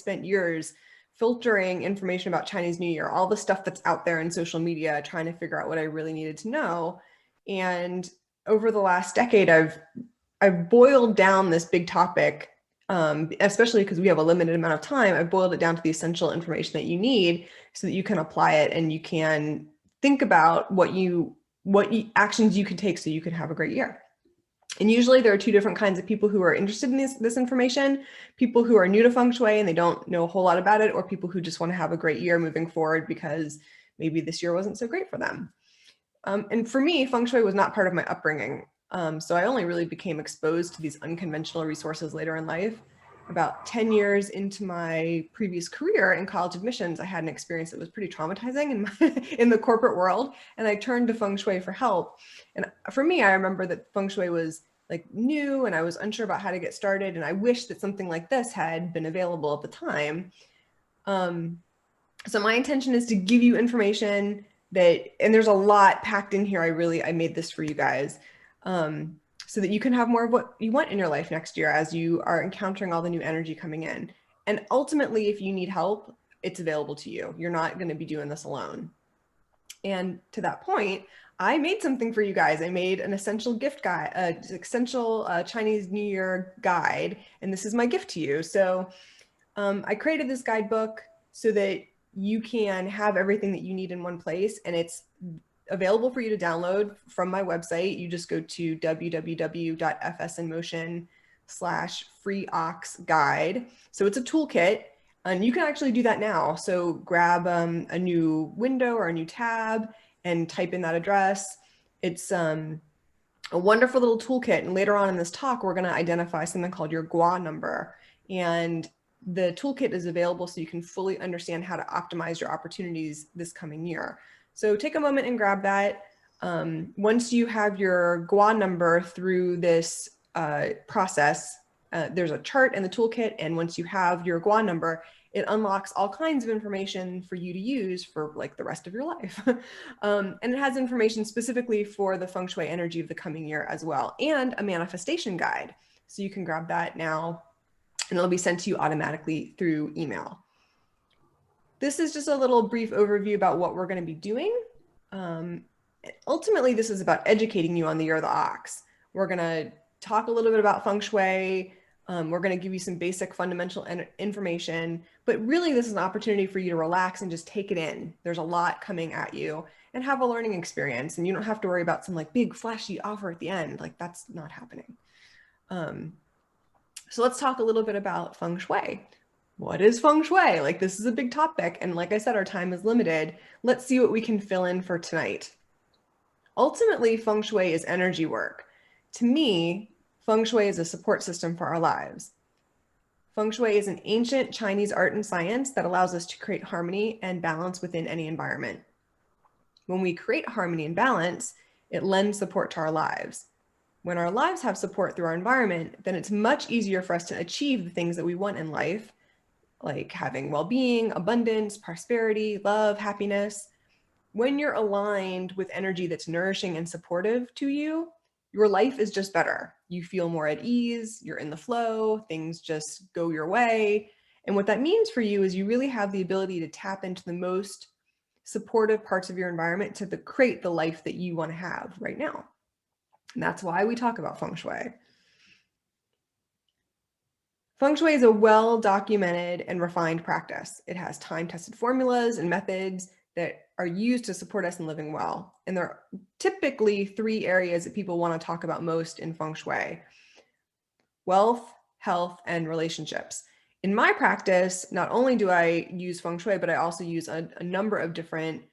spent years filtering information about Chinese New Year, all the stuff that's out there in social media, trying to figure out what I really needed to know. And over the last decade, I've boiled down this big topic, especially because we have a limited amount of time. I've boiled it down to the essential information that you need so that you can apply it and you can think about what actions you can take so you can have a great year. And usually there are two different kinds of people who are interested in this information: people who are new to Feng Shui and they don't know a whole lot about it, or people who just want to have a great year moving forward because maybe this year wasn't so great for them. And for me, Feng Shui was not part of my upbringing. So I only really became exposed to these unconventional resources later in life. About 10 years into my previous career in college admissions, I had an experience that was pretty traumatizing in the corporate world, and I turned to Feng Shui for help. And for me, I remember that Feng Shui was like new and I was unsure about how to get started, and I wish that something like this had been available at the time. So my intention is to give you information and there's a lot packed in here. I made this for you guys. So that you can have more of what you want in your life next year as you are encountering all the new energy coming in. And ultimately, if you need help, it's available to you. You're not going to be doing this alone. And to that point, I made something for you guys. I made an essential gift guide, essential Chinese New Year guide, and this is my gift to you. So I created this guidebook so that you can have everything that you need in one place, and it's available for you to download from my website. You just go to www.fsinmotion/freeoxguide. So it's a toolkit, and you can actually do that now. So grab a new window or a new tab and type in that address. It's a wonderful little toolkit. And later on in this talk, we're going to identify something called your GUA number. And the toolkit is available so you can fully understand how to optimize your opportunities this coming year. So take a moment and grab that. Once you have your GUA number through this process, there's a chart in the toolkit. And once you have your GUA number, it unlocks all kinds of information for you to use for like the rest of your life. And it has information specifically for the Feng Shui energy of the coming year as well, and a manifestation guide. So you can grab that now and it'll be sent to you automatically through email. This is just a little brief overview about what we're going to be doing. Ultimately, this is about educating you on the year of the ox. We're going to talk a little bit about Feng Shui. We're going to give you some basic fundamental information, but really this is an opportunity for you to relax and just take it in. There's a lot coming at you and have a learning experience, and you don't have to worry about some like big flashy offer at the end. Like that's not happening. So let's talk a little bit about Feng Shui. What is Feng Shui? Like this is a big topic. And like I said, our time is limited. Let's see what we can fill in for tonight. Ultimately, Feng Shui is energy work. To me, Feng Shui is a support system for our lives. Feng Shui is an ancient Chinese art and science that allows us to create harmony and balance within any environment. When we create harmony and balance, it lends support to our lives. When our lives have support through our environment, then it's much easier for us to achieve the things that we want in life, like having well-being, abundance, prosperity, love, happiness. When you're aligned with energy that's nourishing and supportive to you, your life is just better. You feel more at ease, you're in the flow, things just go your way. And what that means for you is you really have the ability to tap into the most supportive parts of your environment to create the life that you want to have right now. And that's why we talk about Feng Shui. Feng Shui is a well-documented and refined practice. It has time-tested formulas and methods that are used to support us in living well. And there are typically 3 areas that people want to talk about most in Feng Shui: wealth, health, and relationships. In my practice, not only do I use Feng Shui, but I also use a number of different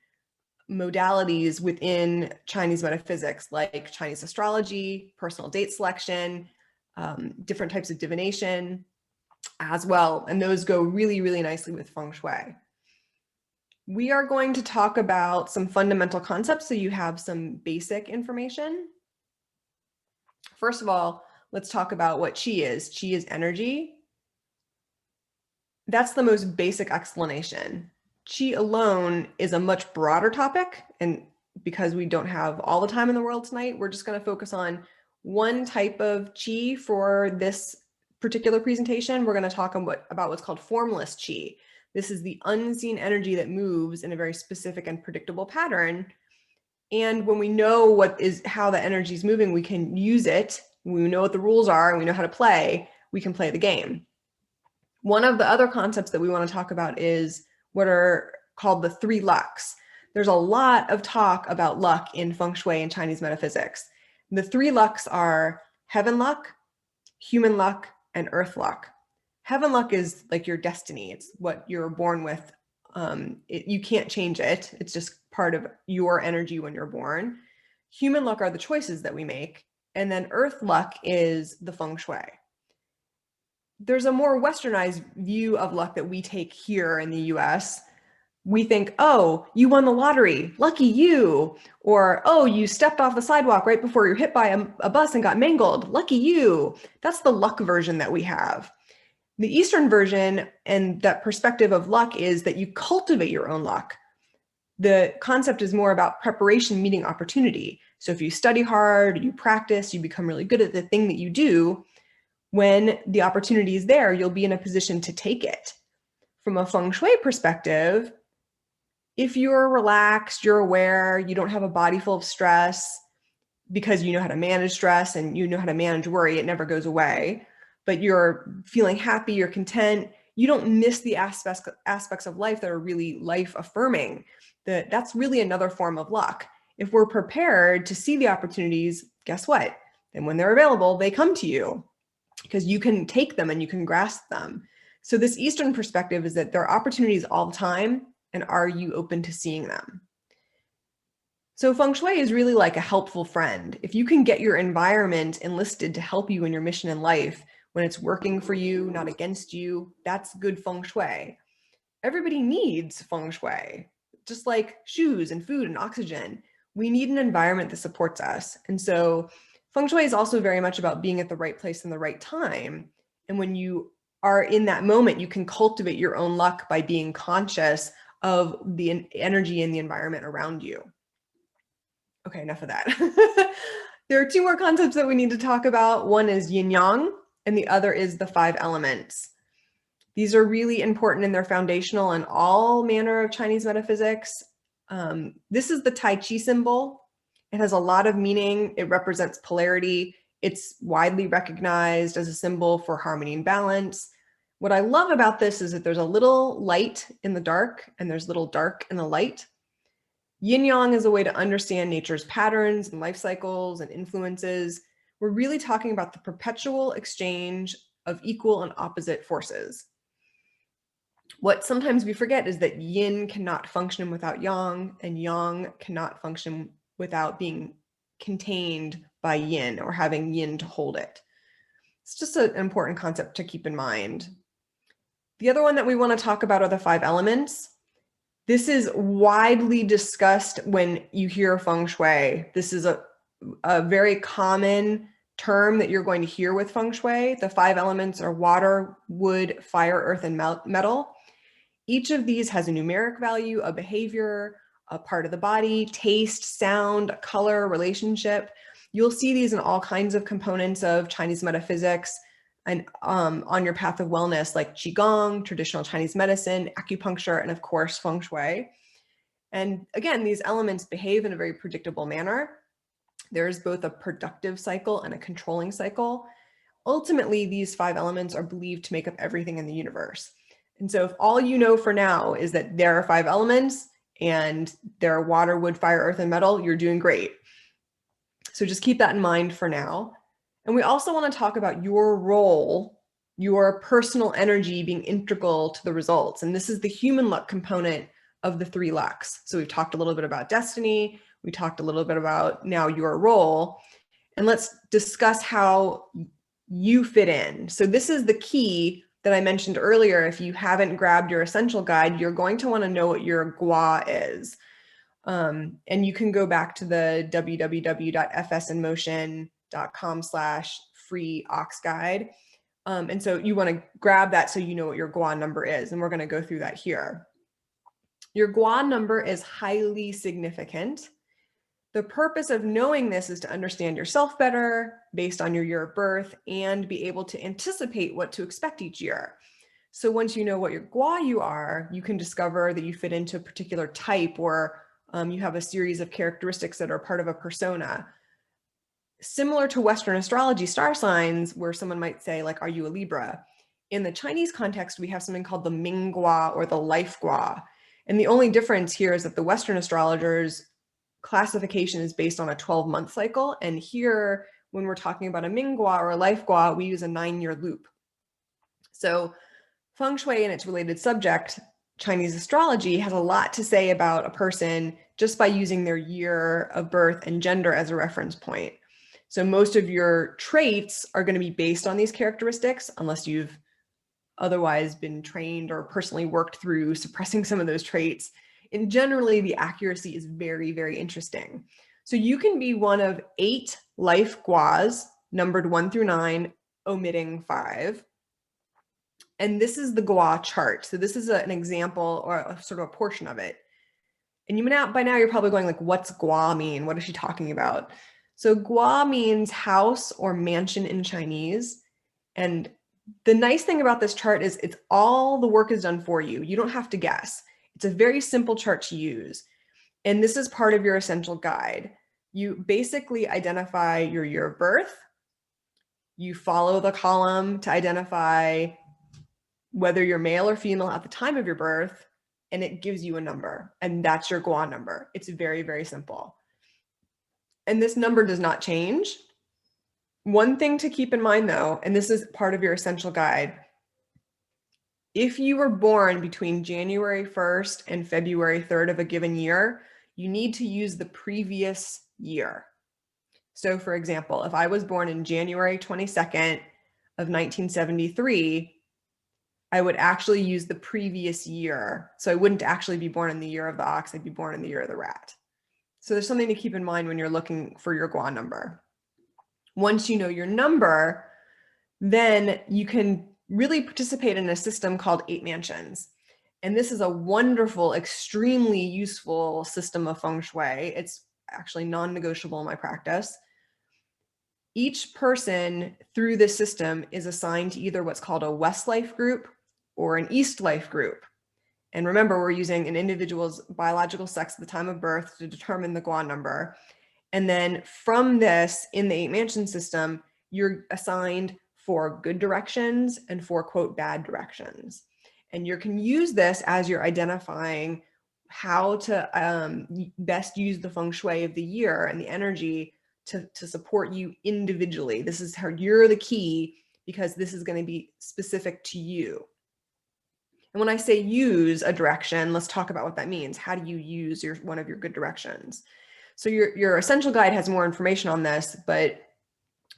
modalities within Chinese metaphysics, like Chinese astrology, personal date selection, different types of divination as well. And those go really, really nicely with Feng Shui. We are going to talk about some fundamental concepts so you have some basic information. First of all, let's talk about what Qi is. Qi is energy. That's the most basic explanation. Qi alone is a much broader topic, and because we don't have all the time in the world tonight, we're just going to focus on one type of Qi for this particular presentation, we're going to talk about what's called formless qi. This is the unseen energy that moves in a very specific and predictable pattern. And when we know how the energy is moving, we can use it. We know what the rules are and we know how to play, we can play the game. One of the other concepts that we want to talk about is what are called the 3 lucks. There's a lot of talk about luck in Feng Shui and Chinese metaphysics. The 3 lucks are heaven luck, human luck, and earth luck. Heaven luck is like your destiny. It's what you're born with. You can't change it. It's just part of your energy when you're born. Human luck are the choices that we make. And then earth luck is the Feng Shui. There's a more westernized view of luck that we take here in the US. We think, oh, you won the lottery, lucky you. Or, oh, you stepped off the sidewalk right before you're hit by a bus and got mangled, lucky you. That's the luck version that we have. The Eastern version and that perspective of luck is that you cultivate your own luck. The concept is more about preparation meeting opportunity. So if you study hard, you practice, you become really good at the thing that you do, when the opportunity is there, you'll be in a position to take it. From a Feng Shui perspective, if you're relaxed, you're aware, you don't have a body full of stress because you know how to manage stress and you know how to manage worry, it never goes away, but you're feeling happy, you're content, you don't miss the aspects of life that are really life affirming. That's really another form of luck. If we're prepared to see the opportunities, guess what? And when they're available, they come to you, because you can take them and you can grasp them. So this Eastern perspective is that there are opportunities all the time, and are you open to seeing them? So Feng Shui is really like a helpful friend. If you can get your environment enlisted to help you in your mission in life, when it's working for you, not against you, that's good Feng Shui. Everybody needs Feng Shui, just like shoes and food and oxygen. We need an environment that supports us. And so Feng Shui is also very much about being at the right place in the right time. And when you are in that moment, you can cultivate your own luck by being conscious of the energy in the environment around you. Okay, enough of that. There are 2 more concepts that we need to talk about. One is yin yang, and the other is the 5 elements. These are really important and they're foundational in all manner of Chinese metaphysics. This is the Tai Chi symbol. It has a lot of meaning. It represents polarity. It's widely recognized as a symbol for harmony and balance. What I love about this is that there's a little light in the dark and there's little dark in the light. Yin yang is a way to understand nature's patterns and life cycles and influences. We're really talking about the perpetual exchange of equal and opposite forces. What sometimes we forget is that yin cannot function without yang, and yang cannot function without being contained by yin or having yin to hold it. It's just an important concept to keep in mind. The other one that we want to talk about are the 5 elements. This is widely discussed when you hear Feng Shui. This is a very common term that you're going to hear with Feng Shui. The 5 elements are water, wood, fire, earth, and metal. Each of these has a numeric value, a behavior, a part of the body, taste, sound, color, relationship. You'll see these in all kinds of components of Chinese metaphysics and on your path of wellness, like Qigong, traditional Chinese medicine, acupuncture, and of course, Feng Shui. And again, these elements behave in a very predictable manner. There's both a productive cycle and a controlling cycle. Ultimately, these 5 elements are believed to make up everything in the universe. And so if all you know for now is that there are 5 elements and there are water, wood, fire, earth, and metal, you're doing great. So just keep that in mind for now. And we also want to talk about your role, your personal energy being integral to the results. And this is the human luck component of the 3 lucks. So we've talked a little bit about destiny. We talked a little bit about now your role. And let's discuss how you fit in. So this is the key that I mentioned earlier. If you haven't grabbed your essential guide, you're going to want to know what your gua is. And you can go back to the www.fsinmotion.com/free ox guide. And so you want to grab that so you know what your gua number is. And we're going to go through that here. Your gua number is highly significant. The purpose of knowing this is to understand yourself better based on your year of birth and be able to anticipate what to expect each year. So once you know what your gua you are, you can discover that you fit into a particular type, or you have a series of characteristics that are part of a persona. Similar to Western astrology star signs, where someone might say, like, are you a Libra? In the Chinese context, we have something called the Ming Gua or the Life Gua. And the only difference here is that the Western astrologers' classification is based on a 12-month cycle. And here, when we're talking about a Ming Gua or a Life Gua, we use a 9-year loop. So Feng Shui and its related subject, Chinese astrology, has a lot to say about a person just by using their year of birth and gender as a reference point. So most of your traits are going to be based on these characteristics, unless you've otherwise been trained or personally worked through suppressing some of those traits. And generally, the accuracy is very, very interesting. So you can be one of 8 life guas, numbered 1 through 9, omitting 5. And this is the gua chart. So this is an example or a sort of a portion of it. And by now you're probably going like, what's gua mean? What is she talking about? So gua means house or mansion in Chinese. And the nice thing about this chart is it's all the work is done for you. You don't have to guess. It's a very simple chart to use. And this is part of your essential guide. You basically identify your year of birth. You follow the column to identify whether you're male or female at the time of your birth, and it gives you a number, and that's your gua number. It's very, very simple. And this number does not change. One thing to keep in mind though, and this is part of your essential guide, if you were born between January 1st and February 3rd of a given year, you need to use the previous year. So for example, if I was born in January 22nd of 1973, I would actually use the previous year. So I wouldn't actually be born in the year of the ox, I'd be born in the year of the rat. So there's something to keep in mind when you're looking for your gua number. Once you know your number, then you can really participate in a system called 8 mansions. And this is a wonderful, extremely useful system of Feng Shui. It's actually non-negotiable in my practice. Each person through this system is assigned to either what's called a West Life group or an East Life group. And remember, we're using an individual's biological sex at the time of birth to determine the gua number. And then from this, in the 8 mansion system, you're assigned for good directions and for, quote, bad directions. And you can use this as you're identifying how to best use the Feng Shui of the year and the energy to support you individually. This is how you're the key, because this is going to be specific to you. And when I say use a direction, let's talk about what that means. How do you use one of your good directions? So your essential guide has more information on this, but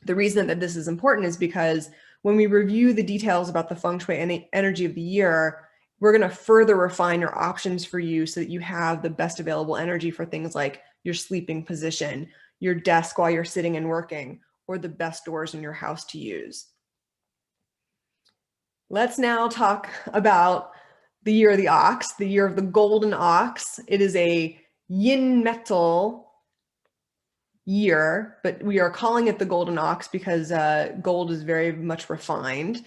the reason that this is important is because when we review the details about the Feng Shui and the energy of the year, we're going to further refine your options for you so that you have the best available energy for things like your sleeping position, your desk while you're sitting and working, or the best doors in your house to use. Let's now talk about the year of the ox, the year of the golden ox. It is a yin metal year, but we are calling it the golden ox because gold is very much refined.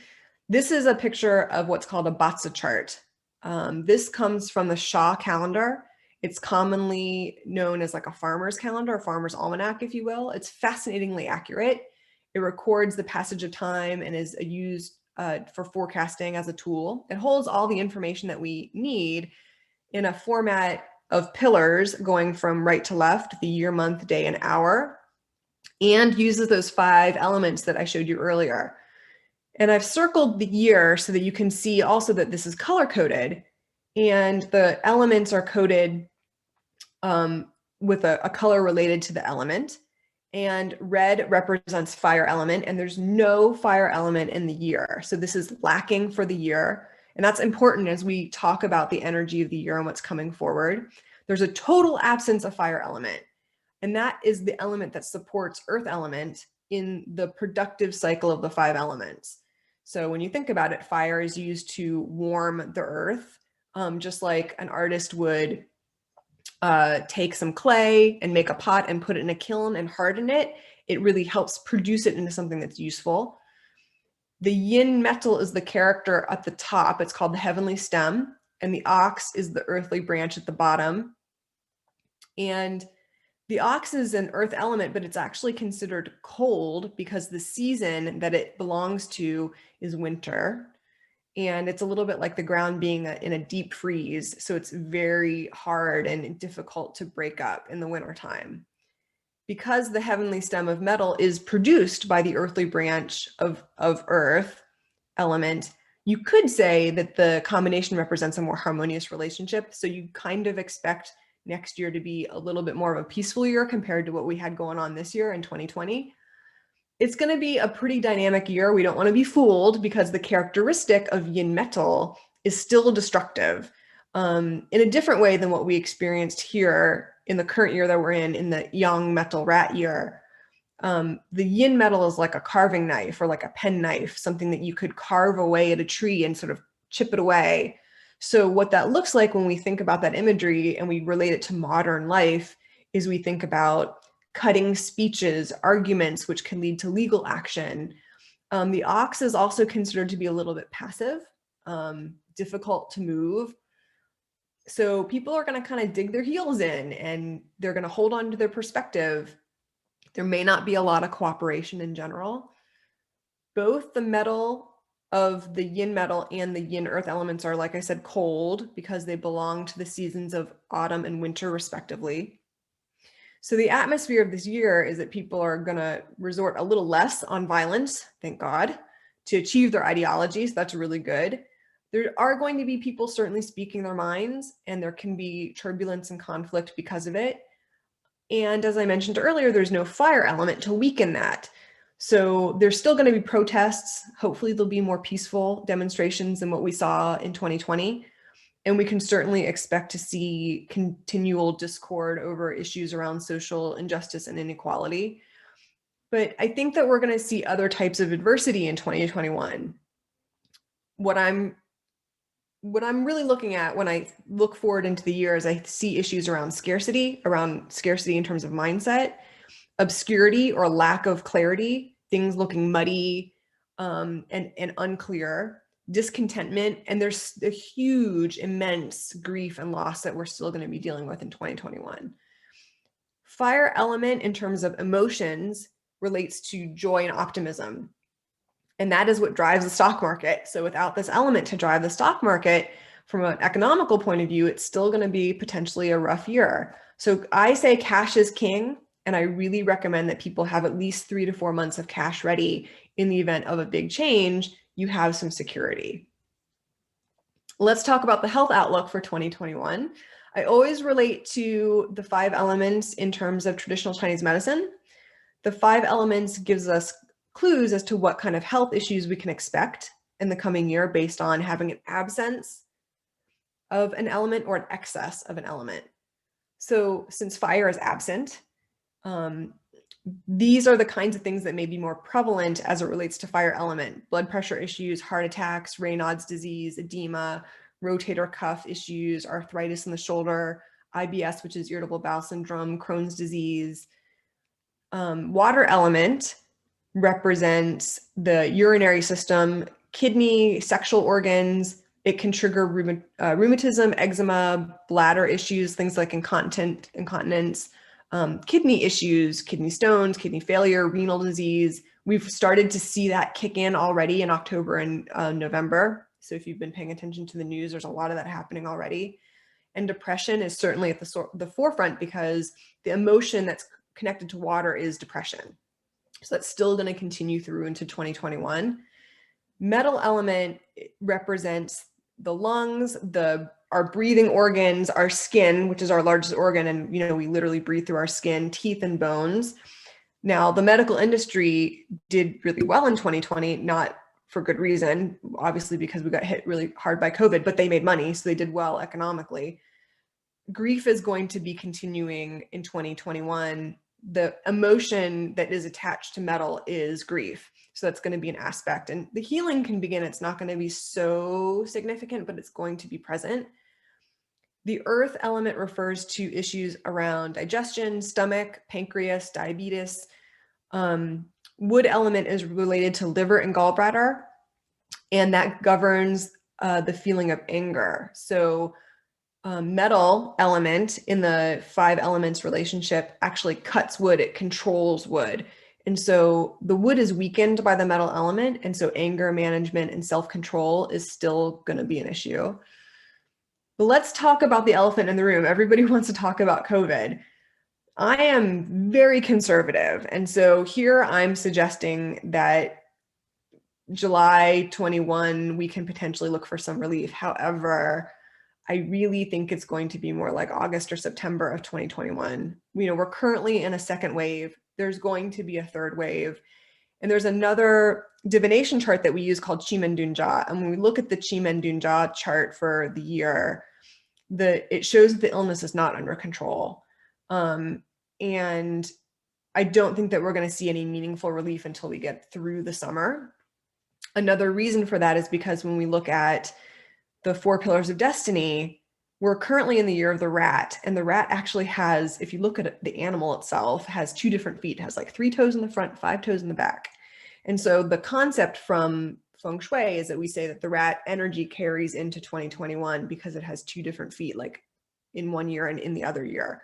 This is a picture of what's called a Batsa chart. This comes from the Shah calendar. It's commonly known as like a farmer's calendar, a farmer's almanac, if you will. It's fascinatingly accurate. It records the passage of time and is used for forecasting as a tool. It holds all the information that we need in a format of pillars going from right to left, the year, month, day, and hour, and uses those 5 elements that I showed you earlier. And I've circled the year so that you can see also that this is color coded, and the elements are coded with a color related to the element. And red represents fire element, and there's no fire element in the year. So this is lacking for the year. And that's important as we talk about the energy of the year and what's coming forward. There's a total absence of fire element. And that is the element that supports earth element in the productive cycle of the 5 elements. So when you think about it, fire is used to warm the earth, just like an artist would take some clay and make a pot and put it in a kiln and harden it, it really helps produce it into something that's useful. The yin metal is the character at the top. It's called the heavenly stem, and the ox is the earthly branch at the bottom. And the ox is an earth element, but it's actually considered cold because the season that it belongs to is winter. And it's a little bit like the ground being in a deep freeze. So it's very hard and difficult to break up in the wintertime. Because the heavenly stem of metal is produced by the earthly branch of earth element, you could say that the combination represents a more harmonious relationship. So you kind of expect next year to be a little bit more of a peaceful year compared to what we had going on this year in 2020. It's going to be a pretty dynamic year. We don't want to be fooled because the characteristic of yin metal is still destructive in a different way than what we experienced here in the current year that we're in the yang metal rat year. The yin metal is like a carving knife or like a pen knife, something that you could carve away at a tree and sort of chip it away. So what that looks like when we think about that imagery and we relate it to modern life is we think about cutting speeches, arguments, which can lead to legal action. The ox is also considered to be a little bit passive, difficult to move. So people are going to kind of dig their heels in and they're going to hold on to their perspective. There may not be a lot of cooperation in general. Both the metal of the yin metal and the yin earth elements are, like I said, cold because they belong to the seasons of autumn and winter respectively. So the atmosphere of this year is that people are going to resort a little less on violence, thank God, to achieve their ideologies. That's really good. There are going to be people certainly speaking their minds, and there can be turbulence and conflict because of it. And as I mentioned earlier, there's no fire element to weaken that. So there's still going to be protests. Hopefully there'll be more peaceful demonstrations than what we saw in 2020. And we can certainly expect to see continual discord over issues around social injustice and inequality. But I think that we're going to see other types of adversity in 2021. What I'm really looking at when I look forward into the year is I see issues around scarcity in terms of mindset, obscurity or lack of clarity, things looking muddy and unclear, discontentment, and there's a huge, immense grief and loss that we're still going to be dealing with in 2021. Fire element in terms of emotions relates to joy and optimism. And that is what drives the stock market. So without this element to drive the stock market, from an economical point of view, it's still going to be potentially a rough year. So I say cash is king. And I really recommend that people have at least 3 to 4 months of cash ready in the event of a big change. You have some security. Let's talk about the health outlook for 2021. I always relate to the 5 elements in terms of traditional Chinese medicine. The 5 elements gives us clues as to what kind of health issues we can expect in the coming year based on having an absence of an element or an excess of an element. So since fire is absent, these are the kinds of things that may be more prevalent as it relates to fire element: blood pressure issues, heart attacks, Raynaud's disease, edema, rotator cuff issues, arthritis in the shoulder, IBS, which is irritable bowel syndrome, Crohn's disease. Water element represents the urinary system, kidney, sexual organs. It can trigger rheumatism, eczema, bladder issues, things like incontinence, kidney issues, kidney stones, kidney failure, renal disease. We've started to see that kick in already in October and November. So if you've been paying attention to the news, there's a lot of that happening already. And depression is certainly at the forefront because the emotion that's connected to water is depression. So that's still going to continue through into 2021. Metal element represents the lungs, our breathing organs, our skin, which is our largest organ, and we literally breathe through our skin, teeth, and bones. Now, the medical industry did really well in 2020, not for good reason, obviously because we got hit really hard by COVID, but they made money, so they did well economically. Grief is going to be continuing in 2021. The emotion that is attached to metal is grief. So that's going to be an aspect, and the healing can begin. It's not going to be so significant, but it's going to be present. The earth element refers to issues around digestion, stomach, pancreas, diabetes. Wood element is related to liver and gallbladder, and that governs the feeling of anger. So metal element in the 5 elements relationship actually cuts wood, it controls wood. And so the wood is weakened by the metal element. And so anger management and self-control is still going to be an issue. But let's talk about the elephant in the room. Everybody wants to talk about COVID. I am very conservative. And so here I'm suggesting that July 21, we can potentially look for some relief. However, I really think it's going to be more like August or September of 2021. We're currently in a second wave. There's going to be a third wave. And there's another divination chart that we use called Chimendunja. And when we look at the Chimendunja chart for the year, it shows that the illness is not under control. And I don't think that we're going to see any meaningful relief until we get through the summer. Another reason for that is because when we look at the 4 pillars of destiny, we're currently in the year of the rat. And the rat actually has, if you look at it, the animal itself, has 2 different feet. It has like 3 toes in the front, 5 toes in the back. And so the concept from Feng Shui is that we say that the rat energy carries into 2021 because it has 2 different feet, like in one year and in the other year.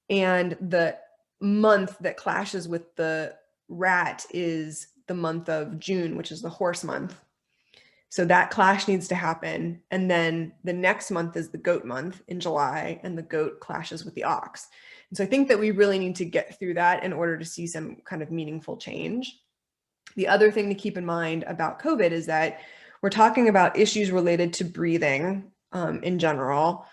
And the month that clashes with the rat is the month of June, which is the horse month. So that clash needs to happen. And then the next month is the goat month in July, and the goat clashes with the ox. And so I think that we really need to get through that in order to see some kind of meaningful change. The other thing to keep in mind about COVID is that we're talking about issues related to breathing in general,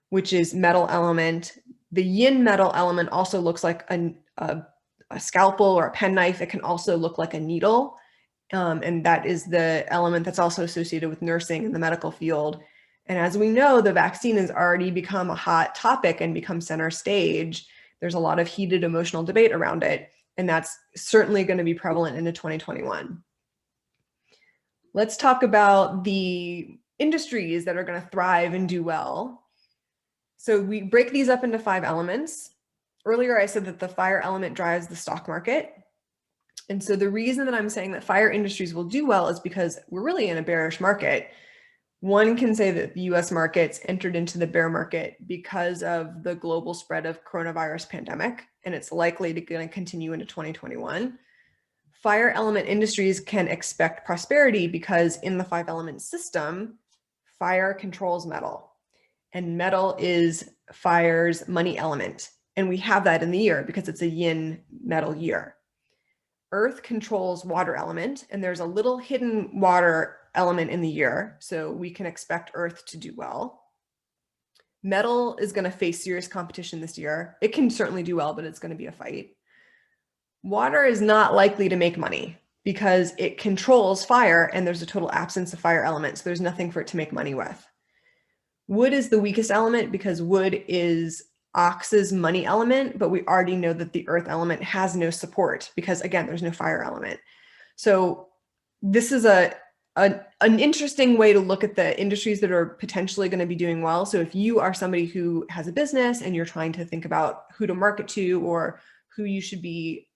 which is metal element. The yin metal element also looks like a scalpel or a penknife. It can also look like a needle. And that is the element that's also associated with nursing in the medical field. And as we know, the vaccine has already become a hot topic and become center stage. There's a lot of heated emotional debate around it. And that's certainly going to be prevalent into 2021. Let's talk about the industries that are going to thrive and do well. So we break these up into 5 elements. Earlier, I said that the fire element drives the stock market. And so the reason that I'm saying that fire industries will do well is because we're really in a bearish market. One can say that the US markets entered into the bear market because of the global spread of coronavirus pandemic, and it's likely to continue into 2021. Fire element industries can expect prosperity because in the 5 element system, fire controls metal, and metal is fire's money element. And we have that in the year because it's a yin metal year. Earth controls water element, and there's a little hidden water element in the year, so we can expect Earth to do well. Metal is going to face serious competition this year. It can certainly do well, but it's going to be a fight. Water is not likely to make money because it controls fire, and there's a total absence of fire element, so there's nothing for it to make money with. Wood is the weakest element because wood is Ox's money element, but we already know that the earth element has no support because, again, there's no fire element. So this is an interesting way to look at the industries that are potentially going to be doing well. So if you are somebody who has a business and you're trying to think about who to market to or who you should be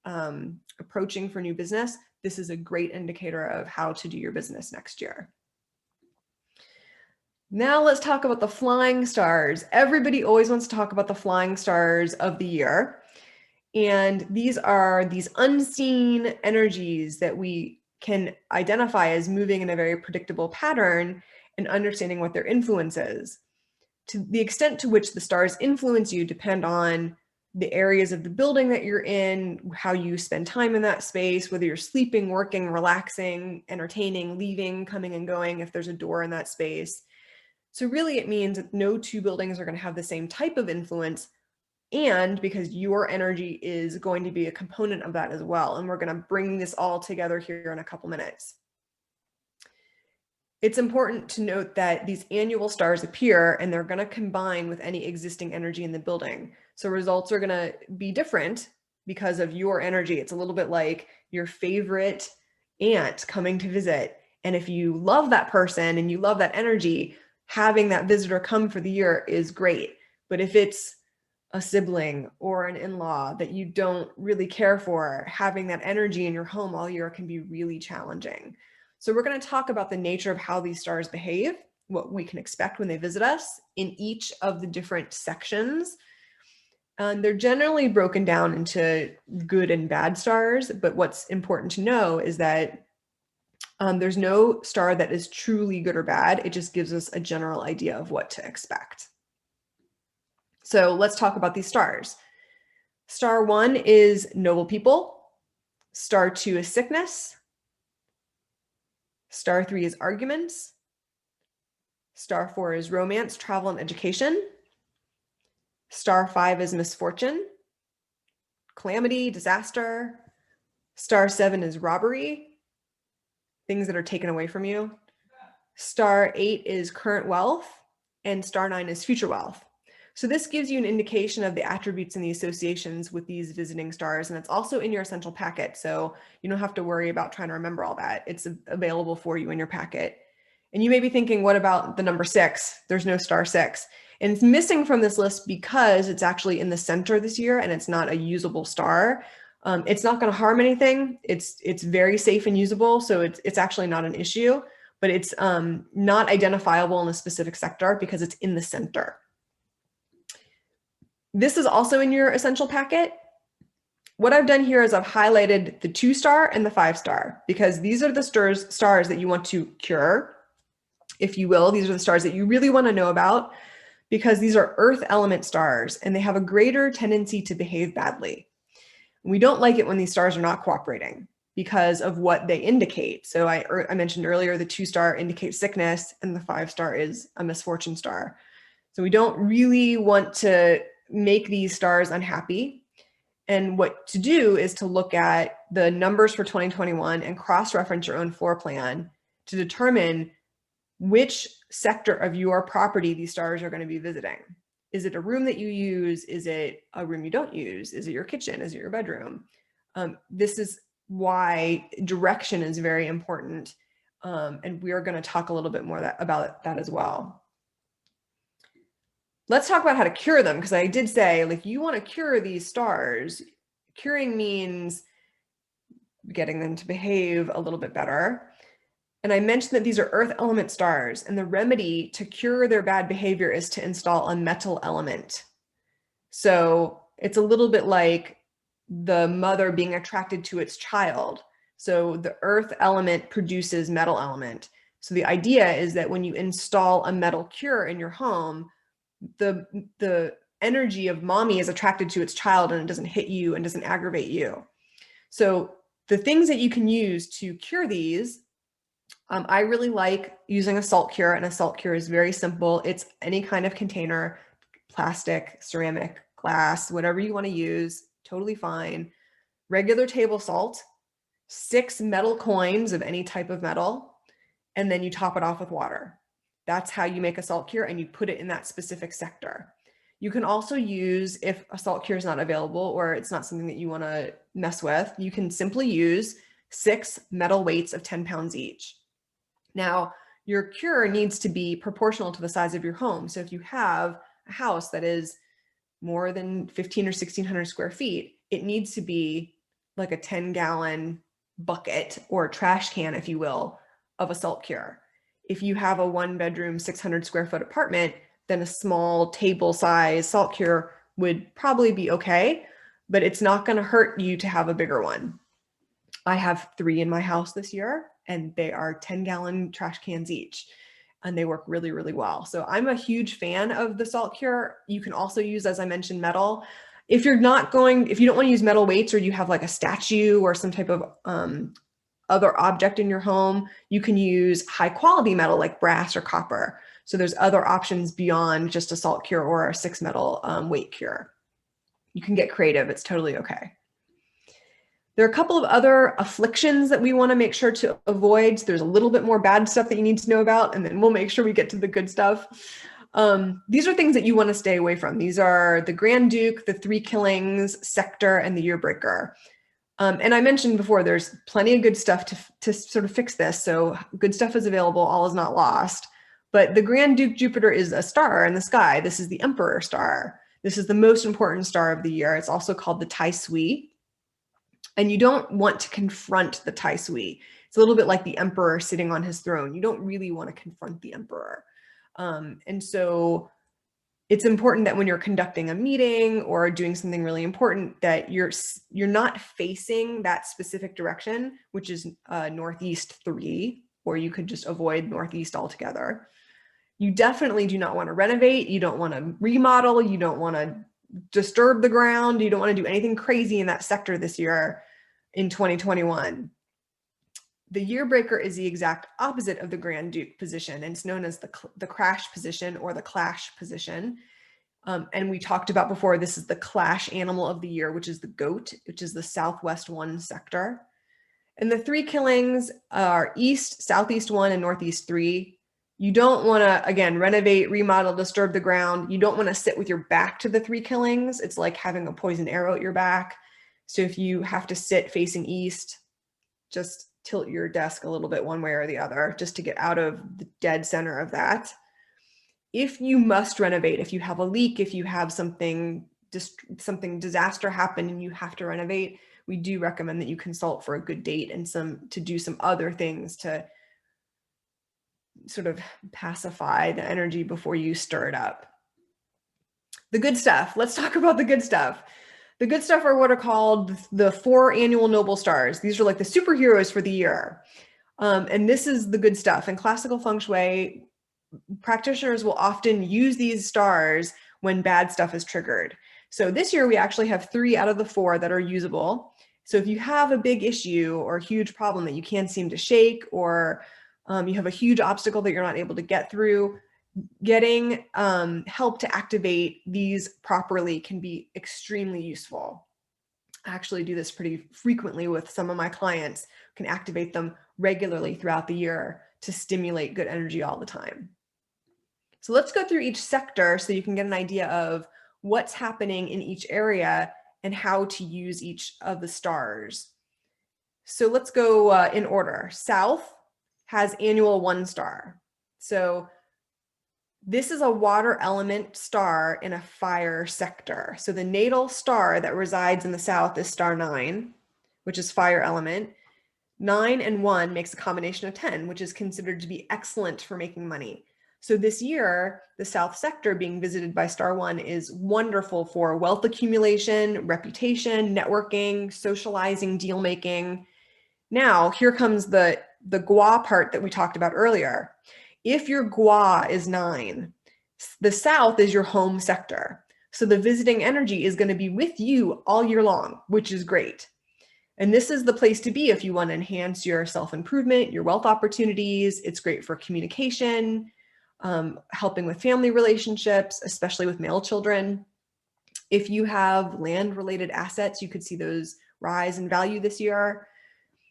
approaching for new business, this is a great indicator of how to do your business next year. Now let's talk about the flying stars. Everybody always wants to talk about the flying stars of the year. And these are these unseen energies that we can identify as moving in a very predictable pattern and understanding what their influence is. To the extent to which the stars influence you depend on the areas of the building that you're in, how you spend time in that space, whether you're sleeping, working, relaxing, entertaining, leaving, coming and going, if there's a door in that space. So really it means that no 2 buildings are going to have the same type of influence, and because your energy is going to be a component of that as well. And we're going to bring this all together here in a couple minutes. It's important to note that these annual stars appear and they're going to combine with any existing energy in the building. So results are going to be different because of your energy. It's a little bit like your favorite aunt coming to visit. And if you love that person and you love that energy, having that visitor come for the year is great. But if it's a sibling or an in-law that you don't really care for, having that energy in your home all year can be really challenging. So we're going to talk about the nature of how these stars behave, what we can expect when they visit us in each of the different sections. They're generally broken down into good and bad stars, but what's important to know is that there's no star that is truly good or bad. It just gives us a general idea of what to expect. So let's talk about these stars. Star 1 is noble people. Star 2 is sickness. Star 3 is arguments. Star 4 is romance, travel, and education. Star 5 is misfortune, calamity, disaster. Star 7 is robbery, things that are taken away from you. Star 8 is current wealth, and Star 9 is future wealth. So this gives you an indication of the attributes and the associations with these visiting stars, and it's also in your essential packet, so you don't have to worry about trying to remember all that. It's available for you in your packet. And you may be thinking, what about the number 6? There's no star 6. And it's missing from this list because it's actually in the center this year and it's not a usable star. It's not going to harm anything. It's very safe and usable, so it's actually not an issue, but it's not identifiable in a specific sector because it's in the center. This is also in your essential packet. What I've done here is I've highlighted the 2-star and the 5-star because these are the stars that you want to cure, if you will. These are the stars that you really want to know about because these are earth element stars and they have a greater tendency to behave badly. We don't like it when these stars are not cooperating because of what they indicate. So I mentioned earlier, the 2-star indicates sickness and the 5-star is a misfortune star. So we don't really want to make these stars unhappy. And what to do is to look at the numbers for 2021 and cross-reference your own floor plan to determine which sector of your property these stars are going to be visiting. Is it a room that you use? Is it a room you don't use? Is it your kitchen? Is it your bedroom? This is why direction is very important. And we are going to talk a little bit more about that as well. Let's talk about how to cure them, because I did say, like, you want to cure these stars. Curing means getting them to behave a little bit better. And I mentioned that these are earth element stars, and the remedy to cure their bad behavior is to install a metal element. So it's a little bit like the mother being attracted to its child. So the earth element produces metal element. So the idea is that when you install a metal cure in your home, the energy of mommy is attracted to its child and it doesn't hit you and doesn't aggravate you. So the things that you can use to cure these, I really like using a salt cure, and a salt cure is very simple. It's any kind of container, plastic, ceramic, glass, whatever you want to use, totally fine. Regular table salt, 6 metal coins of any type of metal, and then you top it off with water. That's how you make a salt cure, and you put it in that specific sector. You can also use, if a salt cure is not available or it's not something that you want to mess with, you can simply use 6 metal weights of 10 pounds each. Now, your cure needs to be proportional to the size of your home. So if you have a house that is more than 15 or 1600 square feet, it needs to be like a 10-gallon bucket or trash can, if you will, of a salt cure. If you have a 1-bedroom, 600 square foot apartment, then a small table size salt cure would probably be okay, but it's not going to hurt you to have a bigger one. I have 3 in my house this year, and they are 10-gallon trash cans each, and they work really, really well. So I'm a huge fan of the salt cure. You can also use, as I mentioned, metal. If you don't want to use metal weights, or you have like a statue or some type of other object in your home, you can use high quality metal like brass or copper. So there's other options beyond just a salt cure or a 6 metal weight cure. You can get creative. It's totally okay. There are a couple of other afflictions that we want to make sure to avoid. So there's a little bit more bad stuff that you need to know about, and then we'll make sure we get to the good stuff. These are things that you want to stay away from. These are the Grand Duke, the 3 Killings, Sector, and the Year Breaker. And I mentioned before, there's plenty of good stuff to sort of fix this. So good stuff is available, all is not lost. But the Grand Duke Jupiter is a star in the sky. This is the Emperor star. This is the most important star of the year. It's also called the Tai Sui. And you don't want to confront the Tai Sui. It's a little bit like the emperor sitting on his throne. You don't really want to confront the emperor. And so it's important that when you're conducting a meeting or doing something really important, that you're not facing that specific direction, which is Northeast 3, or you could just avoid Northeast altogether. You definitely do not want to renovate. You don't want to remodel. You don't want to disturb the ground. You don't want to do anything crazy in that sector this year in 2021. The year breaker is the exact opposite of the Grand Duke position, and it's known as the crash position or the clash position. And we talked about before, this is the clash animal of the year, which is the goat, which is the Southwest 1 sector. And the 3 killings are East, Southeast 1, and Northeast 3. You don't want to, again, renovate, remodel, disturb the ground. You don't want to sit with your back to the 3 killings. It's like having a poison arrow at your back. So if you have to sit facing east, just tilt your desk a little bit one way or the other, just to get out of the dead center of that. If you must renovate, if you have a leak, if you have something disaster happen and you have to renovate, we do recommend that you consult for a good date and to do some other things to sort of pacify the energy before you stir it up. The good stuff. Let's talk about the good stuff. The good stuff are what are called the 4 annual noble stars. These are like the superheroes for the year. And this is the good stuff. In classical Feng Shui, practitioners will often use these stars when bad stuff is triggered. So this year we actually have 3 out of the 4 that are usable. So if you have a big issue or a huge problem that you can't seem to shake, or you have a huge obstacle that you're not able to get through, getting help to activate these properly can be extremely useful. I actually do this pretty frequently with some of my clients, can activate them regularly throughout the year to stimulate good energy all the time. So let's go through each sector so you can get an idea of what's happening in each area and how to use each of the stars. So let's go in order. South has annual 1 star. So this is a water element star in a fire sector. So the natal star that resides in the south is star 9, which is fire element. 9 and 1 makes a combination of 10, which is considered to be excellent for making money. So this year, the south sector being visited by star 1 is wonderful for wealth accumulation, reputation, networking, socializing, deal making. Now, here comes the gua part that we talked about earlier. If your gua is 9, the south is your home sector. So the visiting energy is going to be with you all year long, which is great. And this is the place to be if you want to enhance your self-improvement, your wealth opportunities. It's great for communication, helping with family relationships, especially with male children. If you have land-related assets, you could see those rise in value this year.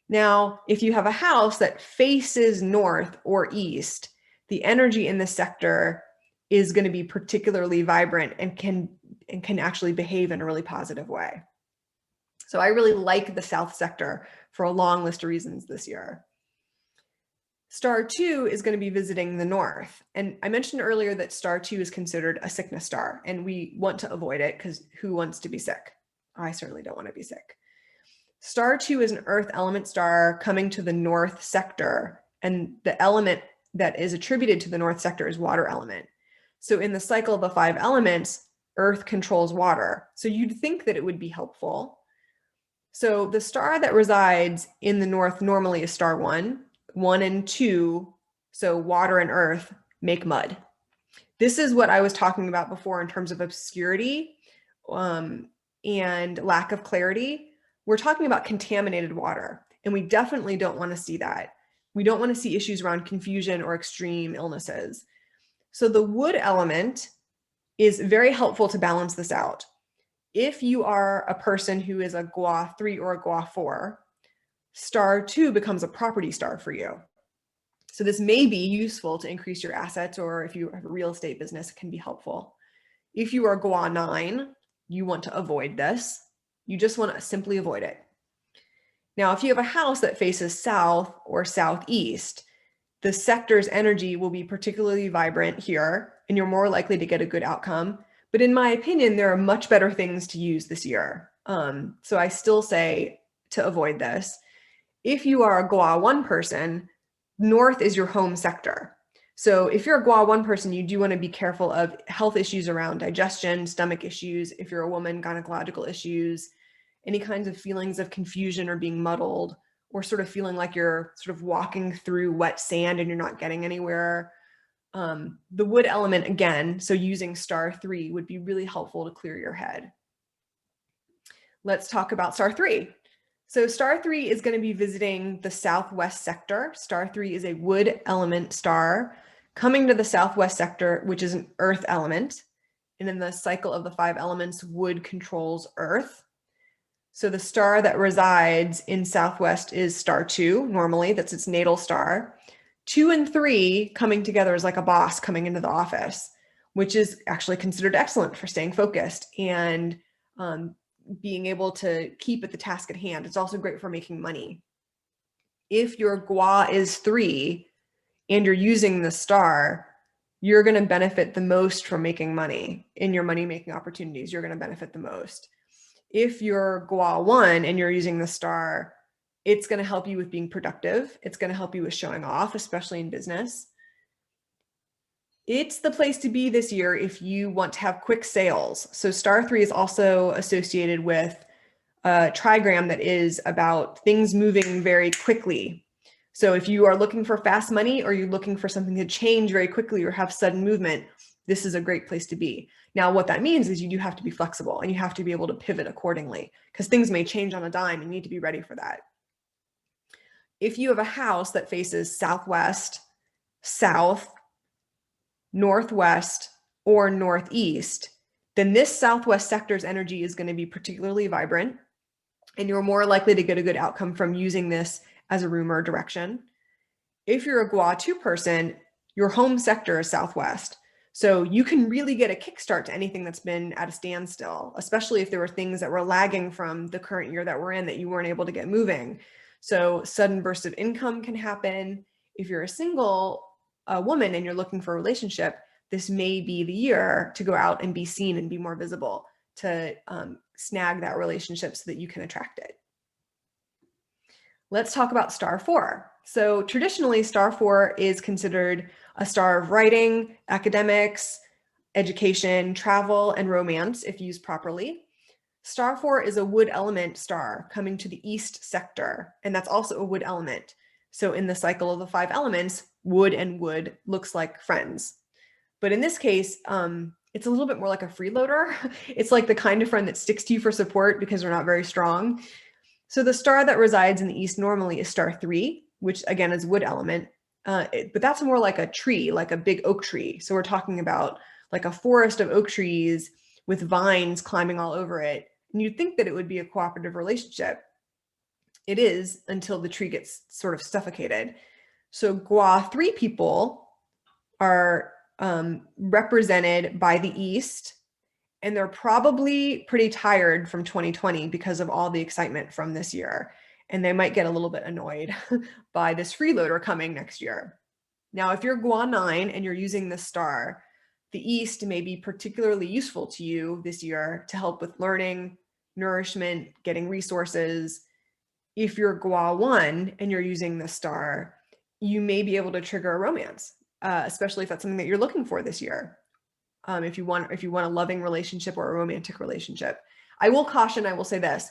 Now, if you have a house that faces north or east, the energy in this sector is going to be particularly vibrant and can actually behave in a really positive way. So I really like the south sector for a long list of reasons this year. Star 2 is going to be visiting the north. And I mentioned earlier that star 2 is considered a sickness star, and we want to avoid it because who wants to be sick? I certainly don't want to be sick. Star 2 is an earth element star coming to the north sector, and the element that is attributed to the north sector is water element. So in the cycle of the 5 elements, earth controls water. So you'd think that it would be helpful. So the star that resides in the north normally is star 1. 1 and 2, so water and earth, make mud. This is what I was talking about before in terms of obscurity and lack of clarity. We're talking about contaminated water, and we definitely don't want to see that. We don't want to see issues around confusion or extreme illnesses. So the wood element is very helpful to balance this out. If you are a person who is a Gua 3 or a Gua 4, star 2 becomes a property star for you. So this may be useful to increase your assets, or if you have a real estate business, it can be helpful. If you are Gua 9, you want to avoid this. You just want to simply avoid it. Now, if you have a house that faces south or southeast, the sector's energy will be particularly vibrant here, and you're more likely to get a good outcome. But in my opinion, there are much better things to use this year. So I still say to avoid this. If you are a Gua 1 person, north is your home sector. So if you're a Gua 1 person, you do want to be careful of health issues around digestion, stomach issues. If you're a woman, gynecological issues, any kinds of feelings of confusion or being muddled, or sort of feeling like you're sort of walking through wet sand and you're not getting anywhere. The wood element, again, so using star 3 would be really helpful to clear your head. Let's talk about star 3. So star 3 is going to be visiting the southwest sector. Star 3 is a wood element star coming to the southwest sector, which is an earth element. And in the cycle of the 5 elements, wood controls earth. So the star that resides in southwest is star 2, normally, that's its natal star. 2 and 3 coming together is like a boss coming into the office, which is actually considered excellent for staying focused and being able to keep at the task at hand. It's also great for making money. If your Gua is 3 and you're using the star, you're going to benefit the most from making money in your money-making opportunities. You're going to benefit the most. If you're Gua 1 and you're using the star, it's going to help you with being productive. It's going to help you with showing off, especially in business. It's the place to be this year if you want to have quick sales. So star 3 is also associated with a trigram that is about things moving very quickly. So if you are looking for fast money or you're looking for something to change very quickly or have sudden movement, this is a great place to be. Now, what that means is you do have to be flexible and you have to be able to pivot accordingly because things may change on a dime and you need to be ready for that. If you have a house that faces southwest, south, northwest, or northeast, then this southwest sector's energy is going to be particularly vibrant and you're more likely to get a good outcome from using this as a room or direction. If you're a Gua 2 person, your home sector is southwest. So you can really get a kickstart to anything that's been at a standstill, especially if there were things that were lagging from the current year that we're in that you weren't able to get moving. So sudden bursts of income can happen. If you're a single woman and you're looking for a relationship, this may be the year to go out and be seen and be more visible, to snag that relationship so that you can attract it. Let's talk about star 4. So traditionally, star 4 is considered a star of writing, academics, education, travel, and romance if used properly. Star 4 is a wood element star coming to the east sector, and that's also a wood element. So in the cycle of the 5 elements, wood and wood looks like friends. But in this case, it's a little bit more like a freeloader. It's like the kind of friend that sticks to you for support because they're not very strong. So the star that resides in the east normally is star 3, which again is wood element, but that's more like a tree, like a big oak tree. So we're talking about like a forest of oak trees with vines climbing all over it. And you'd think that it would be a cooperative relationship. It is until the tree gets sort of suffocated. So Gua 3 people are represented by the east, and they're probably pretty tired from 2020 because of all the excitement from this year. And they might get a little bit annoyed by this freeloader coming next year. Now, if you're Gua 9 and you're using this star, the east may be particularly useful to you this year to help with learning, nourishment, getting resources. If you're Gua 1 and you're using this star, you may be able to trigger a romance, especially if that's something that you're looking for this year. If you want a loving relationship or a romantic relationship. I will caution, I will say this.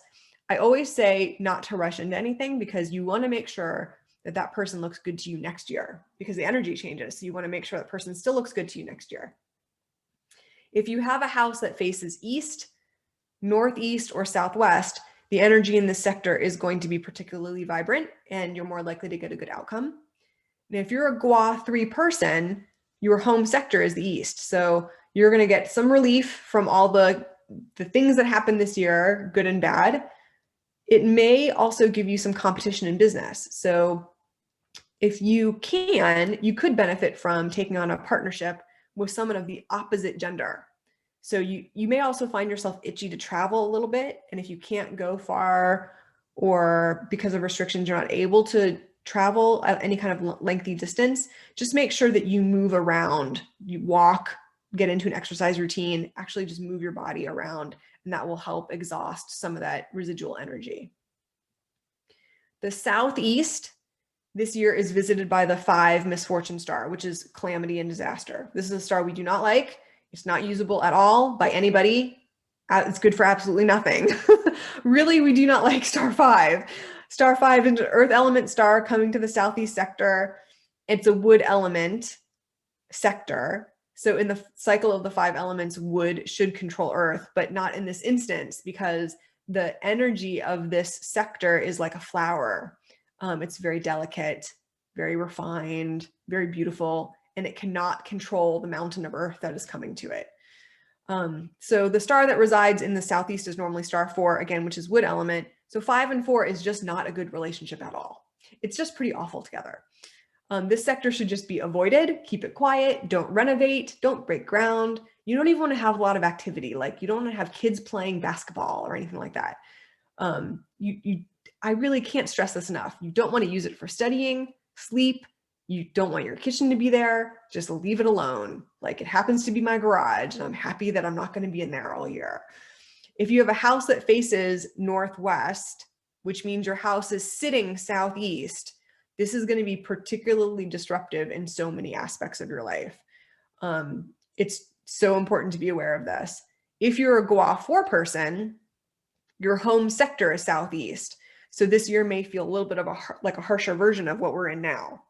I always say not to rush into anything because you want to make sure that that person looks good to you next year because the energy changes. So you want to make sure that person still looks good to you next year. If you have a house that faces east, northeast, or southwest, the energy in this sector is going to be particularly vibrant and you're more likely to get a good outcome. And if you're a Gua 3 person, your home sector is the east. So you're going to get some relief from all the things that happened this year, good and bad. It may also give you some competition in business. So if you can, you could benefit from taking on a partnership with someone of the opposite gender. So you may also find yourself itchy to travel a little bit. And if you can't go far or because of restrictions, you're not able to travel at any kind of lengthy distance, just make sure that you move around, you walk, get into an exercise routine, actually just move your body around, and that will help exhaust some of that residual energy. The southeast this year is visited by the 5 misfortune star, which is calamity and disaster. This is a star we do not like. It's not usable at all by anybody. It's good for absolutely nothing. Really, we do not like star 5. Star 5 is an earth element star coming to the southeast sector. It's a wood element sector. So in the cycle of the 5 elements, wood should control earth, but not in this instance because the energy of this sector is like a flower. It's very delicate, very refined, very beautiful, and it cannot control the mountain of earth that is coming to it. So the star that resides in the southeast is normally star 4, again, which is wood element. So 5 and 4 is just not a good relationship at all. It's just pretty awful together. This sector should just be avoided. Keep it quiet. Don't renovate. Don't break ground. You don't even want to have a lot of activity. Like you don't want to have kids playing basketball or anything like that. I really can't stress this enough. You don't want to use it for studying, sleep. You don't want your kitchen to be there. Just leave it alone. Like it happens to be my garage and I'm happy that I'm not going to be in there all year. If you have a house that faces northwest, which means your house is sitting southeast, this is going to be particularly disruptive in so many aspects of your life. It's so important to be aware of this. If you're a Gua 4 person, your home sector is southeast. So this year may feel a little bit of like a harsher version of what we're in now.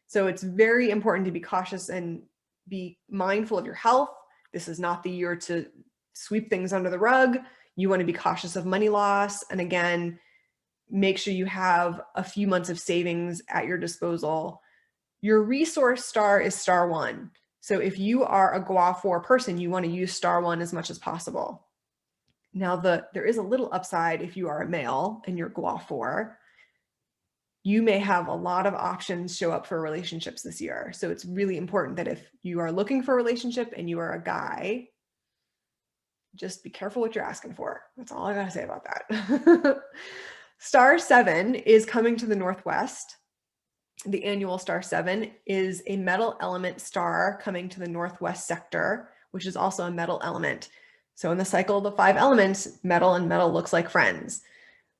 So it's very important to be cautious and be mindful of your health. This is not the year to sweep things under the rug. You want to be cautious of money loss. And again, make sure you have a few months of savings at your disposal. Your resource star is star 1. So if you are a Gua 4 person, you want to use star 1 as much as possible. Now, there is a little upside if you are a male and you're Gua 4. You may have a lot of options show up for relationships this year. So it's really important that if you are looking for a relationship and you are a guy, just be careful what you're asking for. That's all I got to say about that. Star 7 is coming to the northwest. The annual star 7 is a metal element star coming to the northwest sector, which is also a metal element. So in the cycle of the 5 elements, metal and metal looks like friends.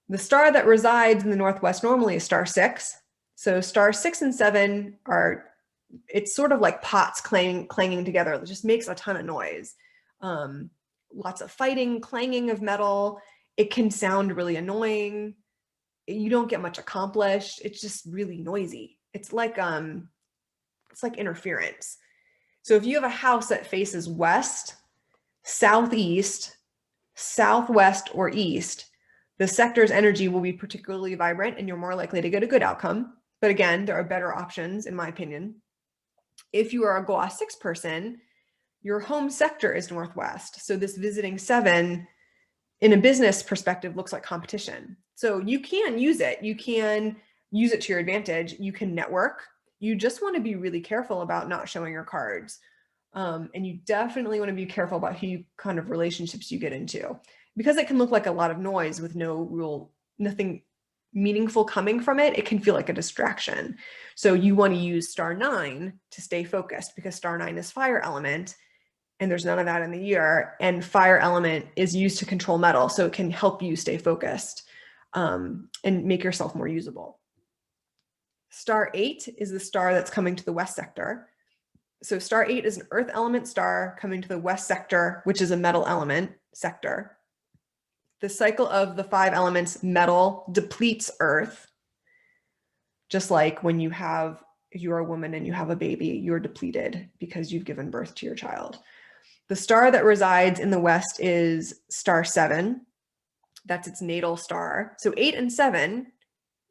The star that resides in the northwest normally is star 6. So star 6 and 7 it's sort of like pots clanging together. It just makes a ton of noise. Lots of fighting, clanging of metal. It can sound really annoying. You don't get much accomplished. It's just really noisy. It's like interference. So if you have a house that faces west, southeast, southwest, or east, the sector's energy will be particularly vibrant and you're more likely to get a good outcome. But again, there are better options in my opinion. If you are a Gua 6 person, your home sector is northwest. So this visiting 7 in a business perspective looks like competition. So you can use it. You can use it to your advantage. You can network. You just want to be really careful about not showing your cards. And you definitely want to be careful about who kind of relationships you get into, because it can look like a lot of noise with nothing meaningful coming from it. It can feel like a distraction. So you want to use star 9 to stay focused, because star 9 is fire element and there's none of that in the year. And fire element is used to control metal. So it can help you stay focused and make yourself more usable. Star 8 is the star that's coming to the west sector. So star 8 is an earth element star coming to the west sector, which is a metal element sector. The cycle of the 5 elements, metal depletes earth. Just like when if you're a woman and you have a baby, you're depleted because you've given birth to your child. The star that resides in the west is star 7. That's its natal star. So 8 and 7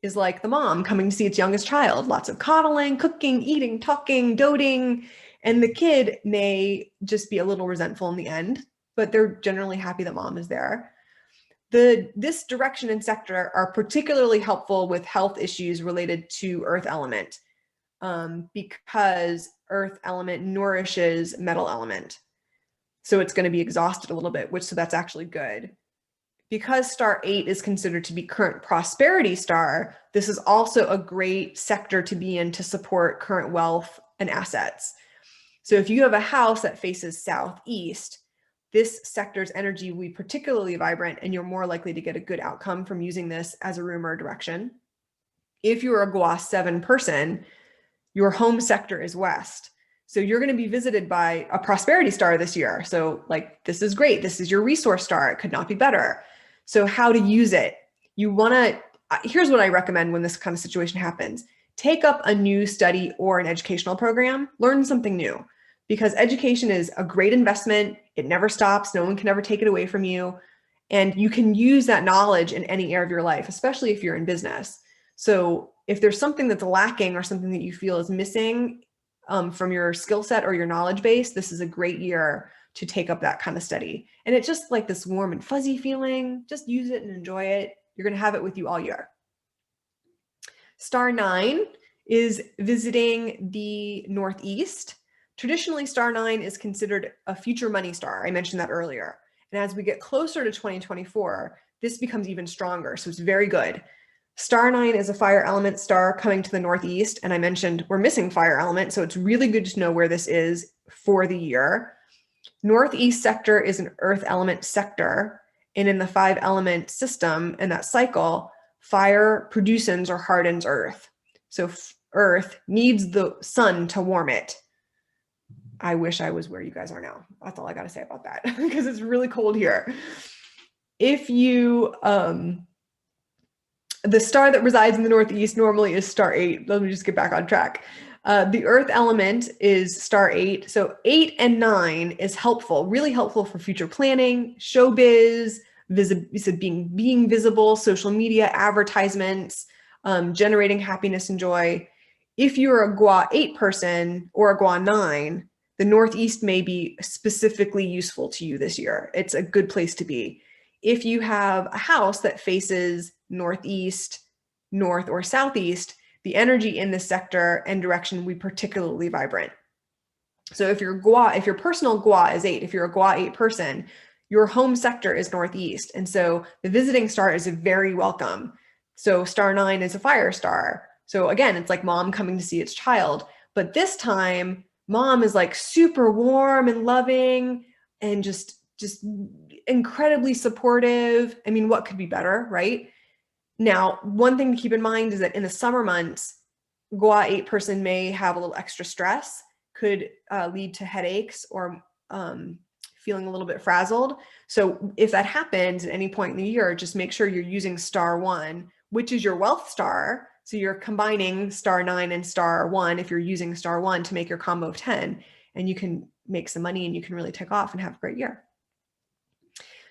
is like the mom coming to see its youngest child. Lots of coddling, cooking, eating, talking, doting. And the kid may just be a little resentful in the end, but they're generally happy that mom is there. This direction and sector are particularly helpful with health issues related to earth element, because earth element nourishes metal element. So it's going to be exhausted a little bit, so that's actually good. because star 8 is considered to be current prosperity star, this is also a great sector to be in to support current wealth and assets. So if you have a house that faces southeast, this sector's energy will be particularly vibrant, and you're more likely to get a good outcome from using this as a room or direction. If you're a Gua 7 person, your home sector is west. So you're going to be visited by a prosperity star this year. So like, this is great. This is your resource star. It could not be better. So how to use it? You want to, here's what I recommend when this kind of situation happens. Take up a new study or an educational program, learn something new, because education is a great investment. It never stops. No one can ever take it away from you. And you can use that knowledge in any area of your life, especially if you're in business. So if there's something that's lacking or something that you feel is missing from your skill set or your knowledge base, this is a great year to take up that kind of study. And it's just like this warm and fuzzy feeling. Just use it and enjoy it. You're going to have it with you all year. Star 9 is visiting the Northeast. Traditionally, star 9 is considered a future money star. I mentioned that earlier. And as we get closer to 2024, this becomes even stronger. So it's very good. Star 9 is a fire element star coming to the Northeast. And I mentioned we're missing fire element. So it's really good to know where this is for the year. Northeast sector is an earth element sector. And in the 5 element system and that cycle, fire produces or hardens earth. So earth needs the sun to warm it. I wish I was where you guys are now. That's all I got to say about that, because it's really cold here. If you, the star that resides in the Northeast normally is star 8. Let me just get back on track. The earth element is star 8. So 8 and 9 is helpful, really helpful for future planning, showbiz, being visible, social media, advertisements, generating happiness and joy. If you're a Gua 8 person or a Gua 9, the Northeast may be specifically useful to you this year. It's a good place to be. If you have a house that faces Northeast, North, or Southeast, the energy in this sector and direction will be particularly vibrant. So if your personal Gua is 8, if you're a Gua 8 person, your home sector is Northeast. And so the visiting star is very welcome. So star 9 is a fire star. So again, it's like mom coming to see its child. But this time, mom is like super warm and loving and just incredibly supportive. I mean, what could be better, right? Now, one thing to keep in mind is that in the summer months, Gua 8 person may have a little extra stress, could lead to headaches or feeling a little bit frazzled. So if that happens at any point in the year, just make sure you're using star 1, which is your wealth star. So you're combining star 9 and star 1 if you're using star 1 to make your combo of 10, and you can make some money and you can really take off and have a great year.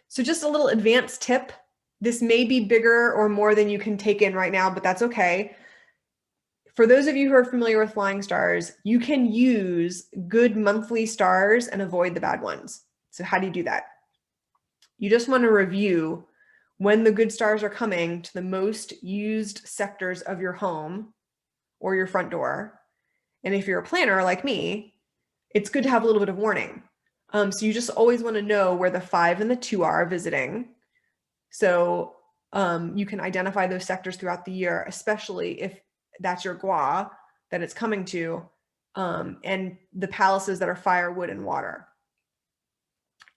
So just a little advanced tip. This may be bigger or more than you can take in right now, but that's okay. For those of you who are familiar with flying stars, you can use good monthly stars and avoid the bad ones. So how do you do that? You just want to review when the good stars are coming to the most used sectors of your home or your front door. And if you're a planner like me, it's good to have a little bit of warning. So you just always want to know where the 5 and the 2 are visiting. So you can identify those sectors throughout the year, especially if that's your Gua that it's coming to, and the palaces that are fire, wood, and water.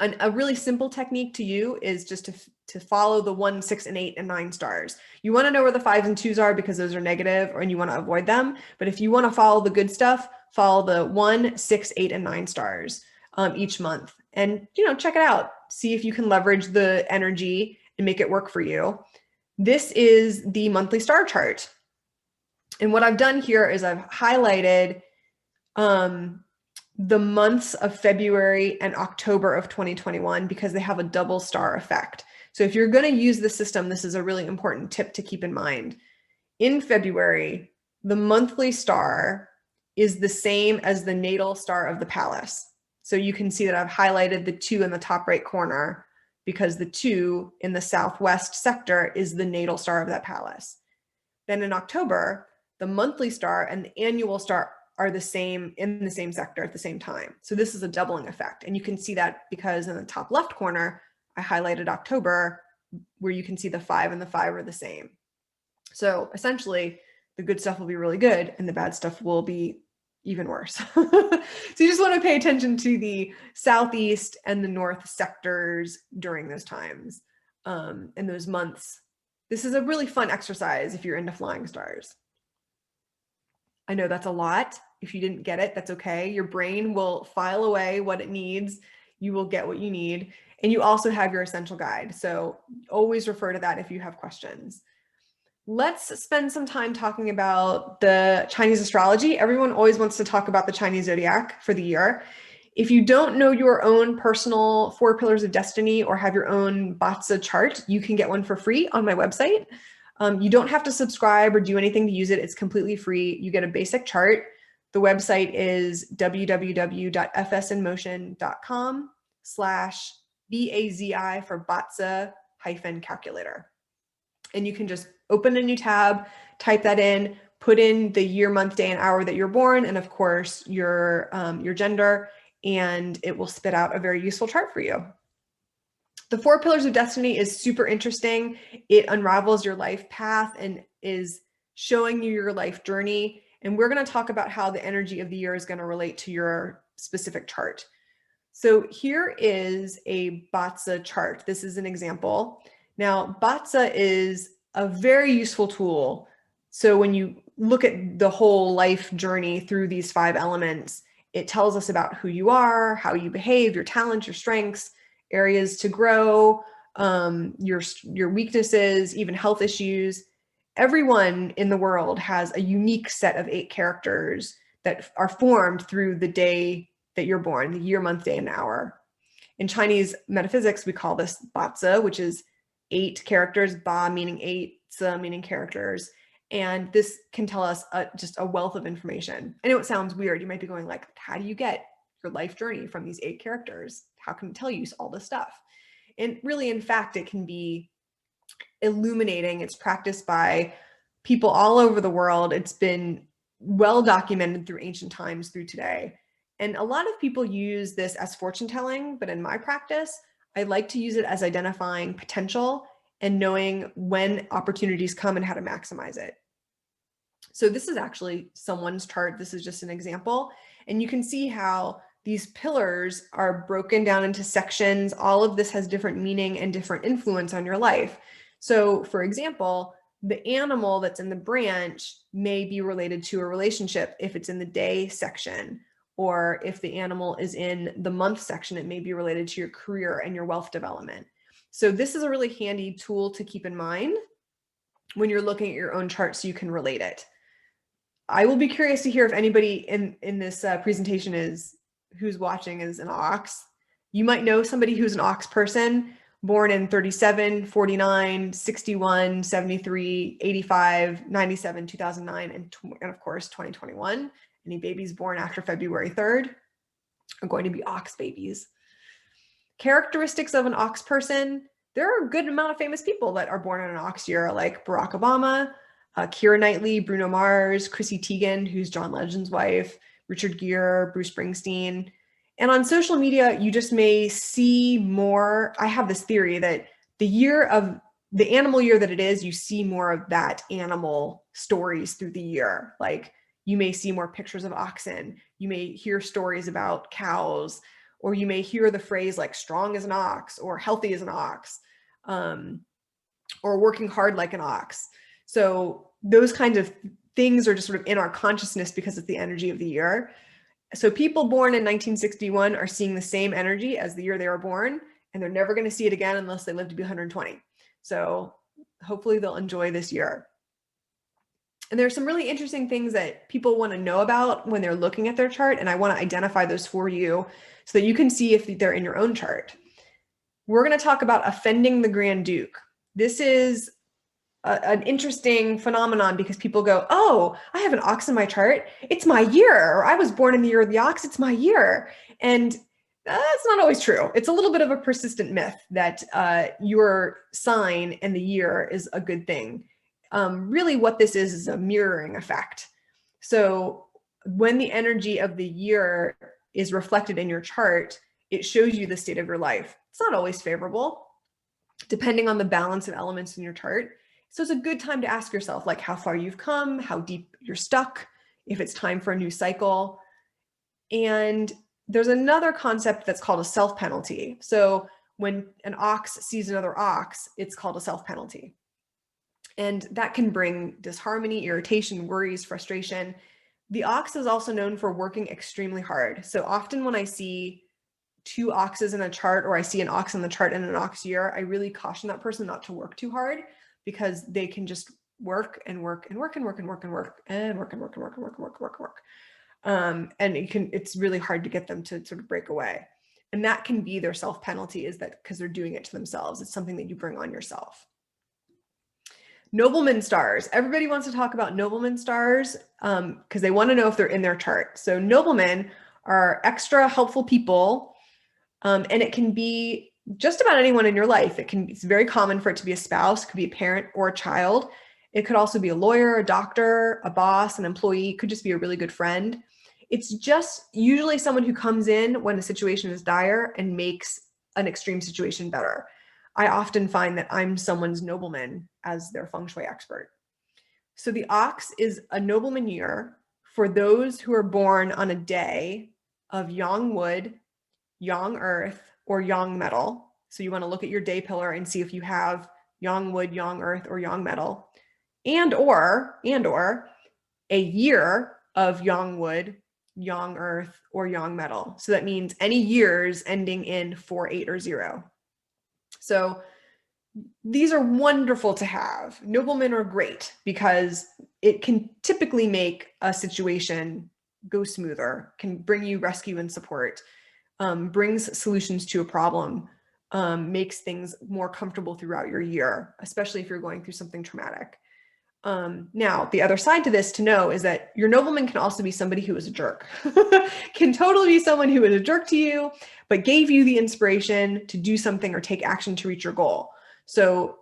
A really simple technique to you is just to follow the 1, 6, and 8 and 9 stars. You want to know where the 5s and 2s are because those are negative and you want to avoid them. But if you want to follow the good stuff, follow the 1, 6, 8, and 9 stars each month. And, check it out. See if you can leverage the energy and make it work for you. This is the monthly star chart. And what I've done here is I've highlighted the months of February and October of 2021 because they have a double star effect. So if you're going to use the system, this is a really important tip to keep in mind. In February, the monthly star is the same as the natal star of the palace. So you can see that I've highlighted the 2 in the top right corner because the 2 in the southwest sector is the natal star of that palace. Then in October, the monthly star and the annual star are the same in the same sector at the same time. So this is a doubling effect. And you can see that because in the top left corner, I highlighted October, where you can see the 5 and the 5 are the same. So essentially, the good stuff will be really good and the bad stuff will be even worse. So you just want to pay attention to the southeast and the north sectors during those times and those months. This is a really fun exercise if you're into flying stars. I know that's a lot. If you didn't get it, that's okay. Your brain will file away what it needs. You will get what you need. And you also have your essential guide. So always refer to that if you have questions. Let's spend some time talking about the Chinese astrology. Everyone always wants to talk about the Chinese zodiac for the year. If you don't know your own personal 4 pillars of destiny or have your own Batsa chart, you can get one for free on my website. You don't have to subscribe or do anything to use it. It's completely free. You get a basic chart. The website is www.fsinmotion.com/BAZI for Batsa-calculator. And you can just open a new tab, type that in, put in the year, month, day, and hour that you're born, and of course your gender, and it will spit out a very useful chart for you. The 4 pillars of destiny is super interesting. It unravels your life path and is showing you your life journey. And we're going to talk about how the energy of the year is going to relate to your specific chart. So here is a Batsa chart. This is an example. Now, Batsa is a very useful tool. So when you look at the whole life journey through these 5 elements, it tells us about who you are, how you behave, your talents, your strengths, areas to grow, your weaknesses, even health issues. Everyone in the world has a unique set of 8 characters that are formed through the day that you're born, the year, month, day, and hour. In Chinese metaphysics, we call this Batsa, which is 8 characters, Ba meaning 8, Zi meaning characters. And this can tell us just a wealth of information. I know it sounds weird. You might be going like, how do you get your life journey from these 8 characters? How can it tell you all this stuff? And really, in fact, it can be illuminating. It's practiced by people all over the world. It's been well documented through ancient times through today. And a lot of people use this as fortune telling, but in my practice, I like to use it as identifying potential and knowing when opportunities come and how to maximize it. So this is actually someone's chart. This is just an example. And you can see how these pillars are broken down into sections. All of this has different meaning and different influence on your life. So for example, the animal that's in the branch may be related to a relationship if it's in the day section, or if the animal is in the month section, it may be related to your career and your wealth development. So this is a really handy tool to keep in mind when you're looking at your own chart so you can relate it. I will be curious to hear if anybody in this presentation who's watching is an ox. You might know somebody who's an ox person, born in 37, 49, 61, 73, 85, 97, 2009, and of course 2021. Any babies born after February 3rd are going to be ox babies. Characteristics of an ox person. There are a good amount of famous people that are born in an ox year, like Barack Obama, Keira Knightley, Bruno Mars, Chrissy Teigen, who's John Legend's wife, Richard Gere, Bruce Springsteen. And on social media, you just may see more. I have this theory that the animal year that it is, you see more of that animal stories through the year. Like you may see more pictures of oxen. You may hear stories about cows, or you may hear the phrase like strong as an ox or healthy as an ox, or working hard like an ox. So those kinds of things are just sort of in our consciousness because it's the energy of the year. So people born in 1961 are seeing the same energy as the year they were born, and they're never going to see it again unless they live to be 120. So hopefully they'll enjoy this year. And there's some really interesting things that people want to know about when they're looking at their chart, and I want to identify those for you so that you can see if they're in your own chart. We're going to talk about offending the Grand Duke. This is an interesting phenomenon because people go, oh, I have an ox in my chart. It's my year. Or I was born in the year of the ox. It's my year. And that's not always true. It's a little bit of a persistent myth that your sign and the year is a good thing. Really what this is a mirroring effect. So when the energy of the year is reflected in your chart, it shows you the state of your life. It's not always favorable. depending on the balance of elements in your chart. So it's a good time to ask yourself, like, how far you've come, how deep you're stuck, if it's time for a new cycle. And there's another concept that's called a self-penalty. So when an ox sees another ox, it's called a self-penalty. And that can bring disharmony, irritation, worries, frustration. The ox is also known for working extremely hard. So often when I see two oxes in a chart, or I see an ox in the chart in an ox year, I really caution that person not to work too hard, because they can just work and work and work and work and work and work and work and work and work and work and work and work and work. And it's really hard to get them to sort of break away. And that can be their self-penalty, is that because they're doing it to themselves. It's something that you bring on yourself. Nobleman stars. Everybody wants to talk about nobleman stars because they want to know if they're in their chart. So noblemen are extra helpful people, and it can be just about anyone in your life. It's very common for it to be a spouse, it could be a parent or a child. It could also be a lawyer, a doctor, a boss, an employee. It could just be a really good friend. It's just usually someone who comes in when a situation is dire and makes an extreme situation better. I often find that I'm someone's nobleman as their Feng Shui expert. So the ox is a nobleman year for those who are born on a day of yang wood, yang earth, or yang metal. So you want to look at your day pillar and see if you have yang wood, yang earth, or yang metal, and or a year of yang wood, yang earth, or yang metal. So that means any years ending in 4, 8, or 0. So these are wonderful to have. Noblemen are great because it can typically make a situation go smoother, can bring you rescue and support, brings solutions to a problem, makes things more comfortable throughout your year, especially if you're going through something traumatic. Now, the other side to this to know is that your nobleman can also be somebody who is a jerk, can totally be someone who is a jerk to you, but gave you the inspiration to do something or take action to reach your goal. So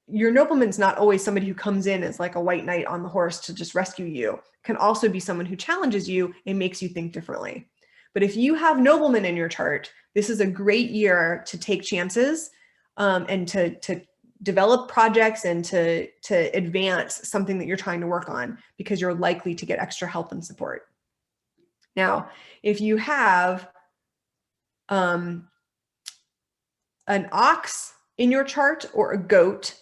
your nobleman's not always somebody who comes in as like a white knight on the horse to just rescue you. It can also be someone who challenges you and makes you think differently. But if you have noblemen in your chart, this is a great year to take chances and to develop projects and to advance something that you're trying to work on, because you're likely to get extra help and support. Now, if you have an ox in your chart or a goat,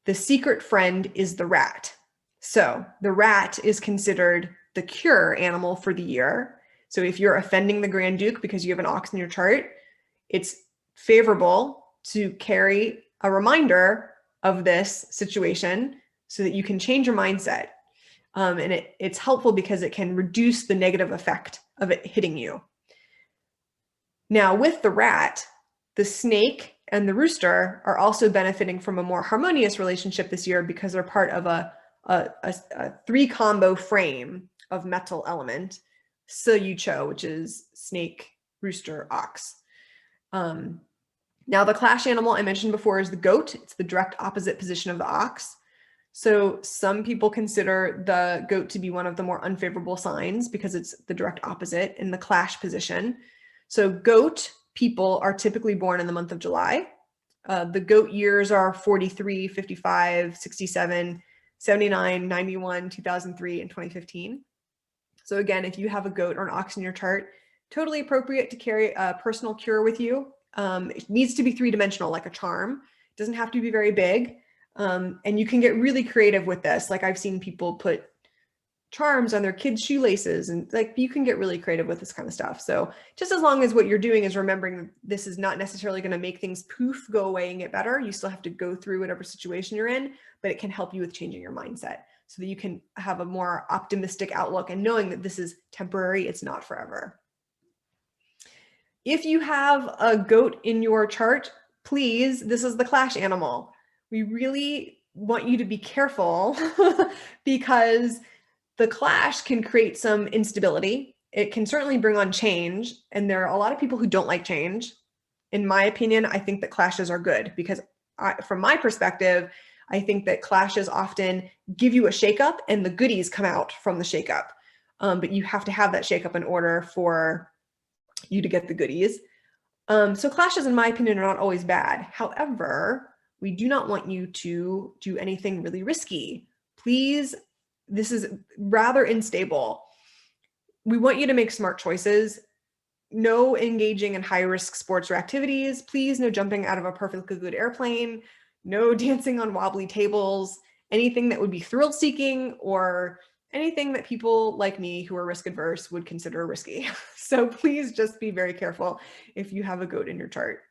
the secret friend is the rat. So the rat is considered the cure animal for the year. So if you're offending the Grand Duke because you have an ox in your chart, it's favorable to carry a reminder of this situation so that you can change your mindset. And it's helpful because it can reduce the negative effect of it hitting you. Now, with the rat, the snake and the rooster are also benefiting from a more harmonious relationship this year because they're part of a 3-combo frame of metal element, Yu Cho, which is snake, rooster, ox. Now, the clash animal I mentioned before is the goat. It's the direct opposite position of the ox. So some people consider the goat to be one of the more unfavorable signs because it's the direct opposite in the clash position. So goat people are typically born in the month of July. The goat years are 43, 55, 67, 79, 91, 2003, and 2015. So again, if you have a goat or an ox in your chart, totally appropriate to carry a personal cure with you. It needs to be 3-dimensional, like a charm. It doesn't have to be very big. And you can get really creative with this. Like I've seen people put charms on their kids' shoelaces, and like you can get really creative with this kind of stuff. So just as long as what you're doing is remembering this is not necessarily going to make things poof, go away and get better. You still have to go through whatever situation you're in, but it can help you with changing your mindset so that you can have a more optimistic outlook and knowing that this is temporary, it's not forever. If you have a goat in your chart, please, this is the clash animal. We really want you to be careful because the clash can create some instability. It can certainly bring on change. And there are a lot of people who don't like change. In my opinion, I think that clashes are good because from my perspective, I think that clashes often give you a shakeup and the goodies come out from the shakeup. But you have to have that shakeup in order for you to get the goodies. So clashes, in my opinion, are not always bad. However, We do not want you to do anything really risky. Please, this is rather unstable. We want you to make smart choices. No engaging in high-risk sports or activities. Please, no jumping out of a perfectly good airplane. No dancing on wobbly tables. Anything that would be thrill-seeking or anything that people like me who are risk-averse would consider risky. So please just be very careful if you have a goat in your chart.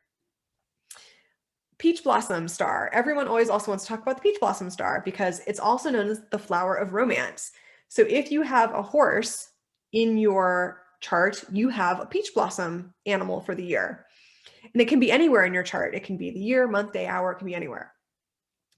Peach blossom star. Everyone always also wants to talk about the peach blossom star because it's also known as the flower of romance. So if you have a horse in your chart, you have a peach blossom animal for the year. And it can be anywhere in your chart. It can be the year, month, day, hour, it can be anywhere.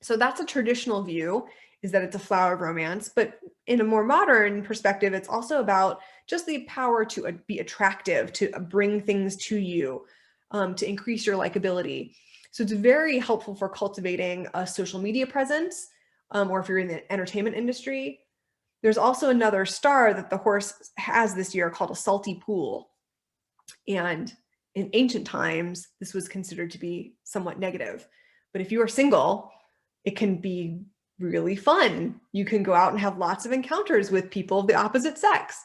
So that's a traditional view, is that it's a flower of romance. But in a more modern perspective, it's also about just the power to be attractive, to bring things to you, to increase your likability. So it's very helpful for cultivating a social media presence, or if you're in the entertainment industry. There's also another star that the horse has this year called a salty pool. And in ancient times, this was considered to be somewhat negative. But if you are single, it can be really fun. You can go out and have lots of encounters with people of the opposite sex.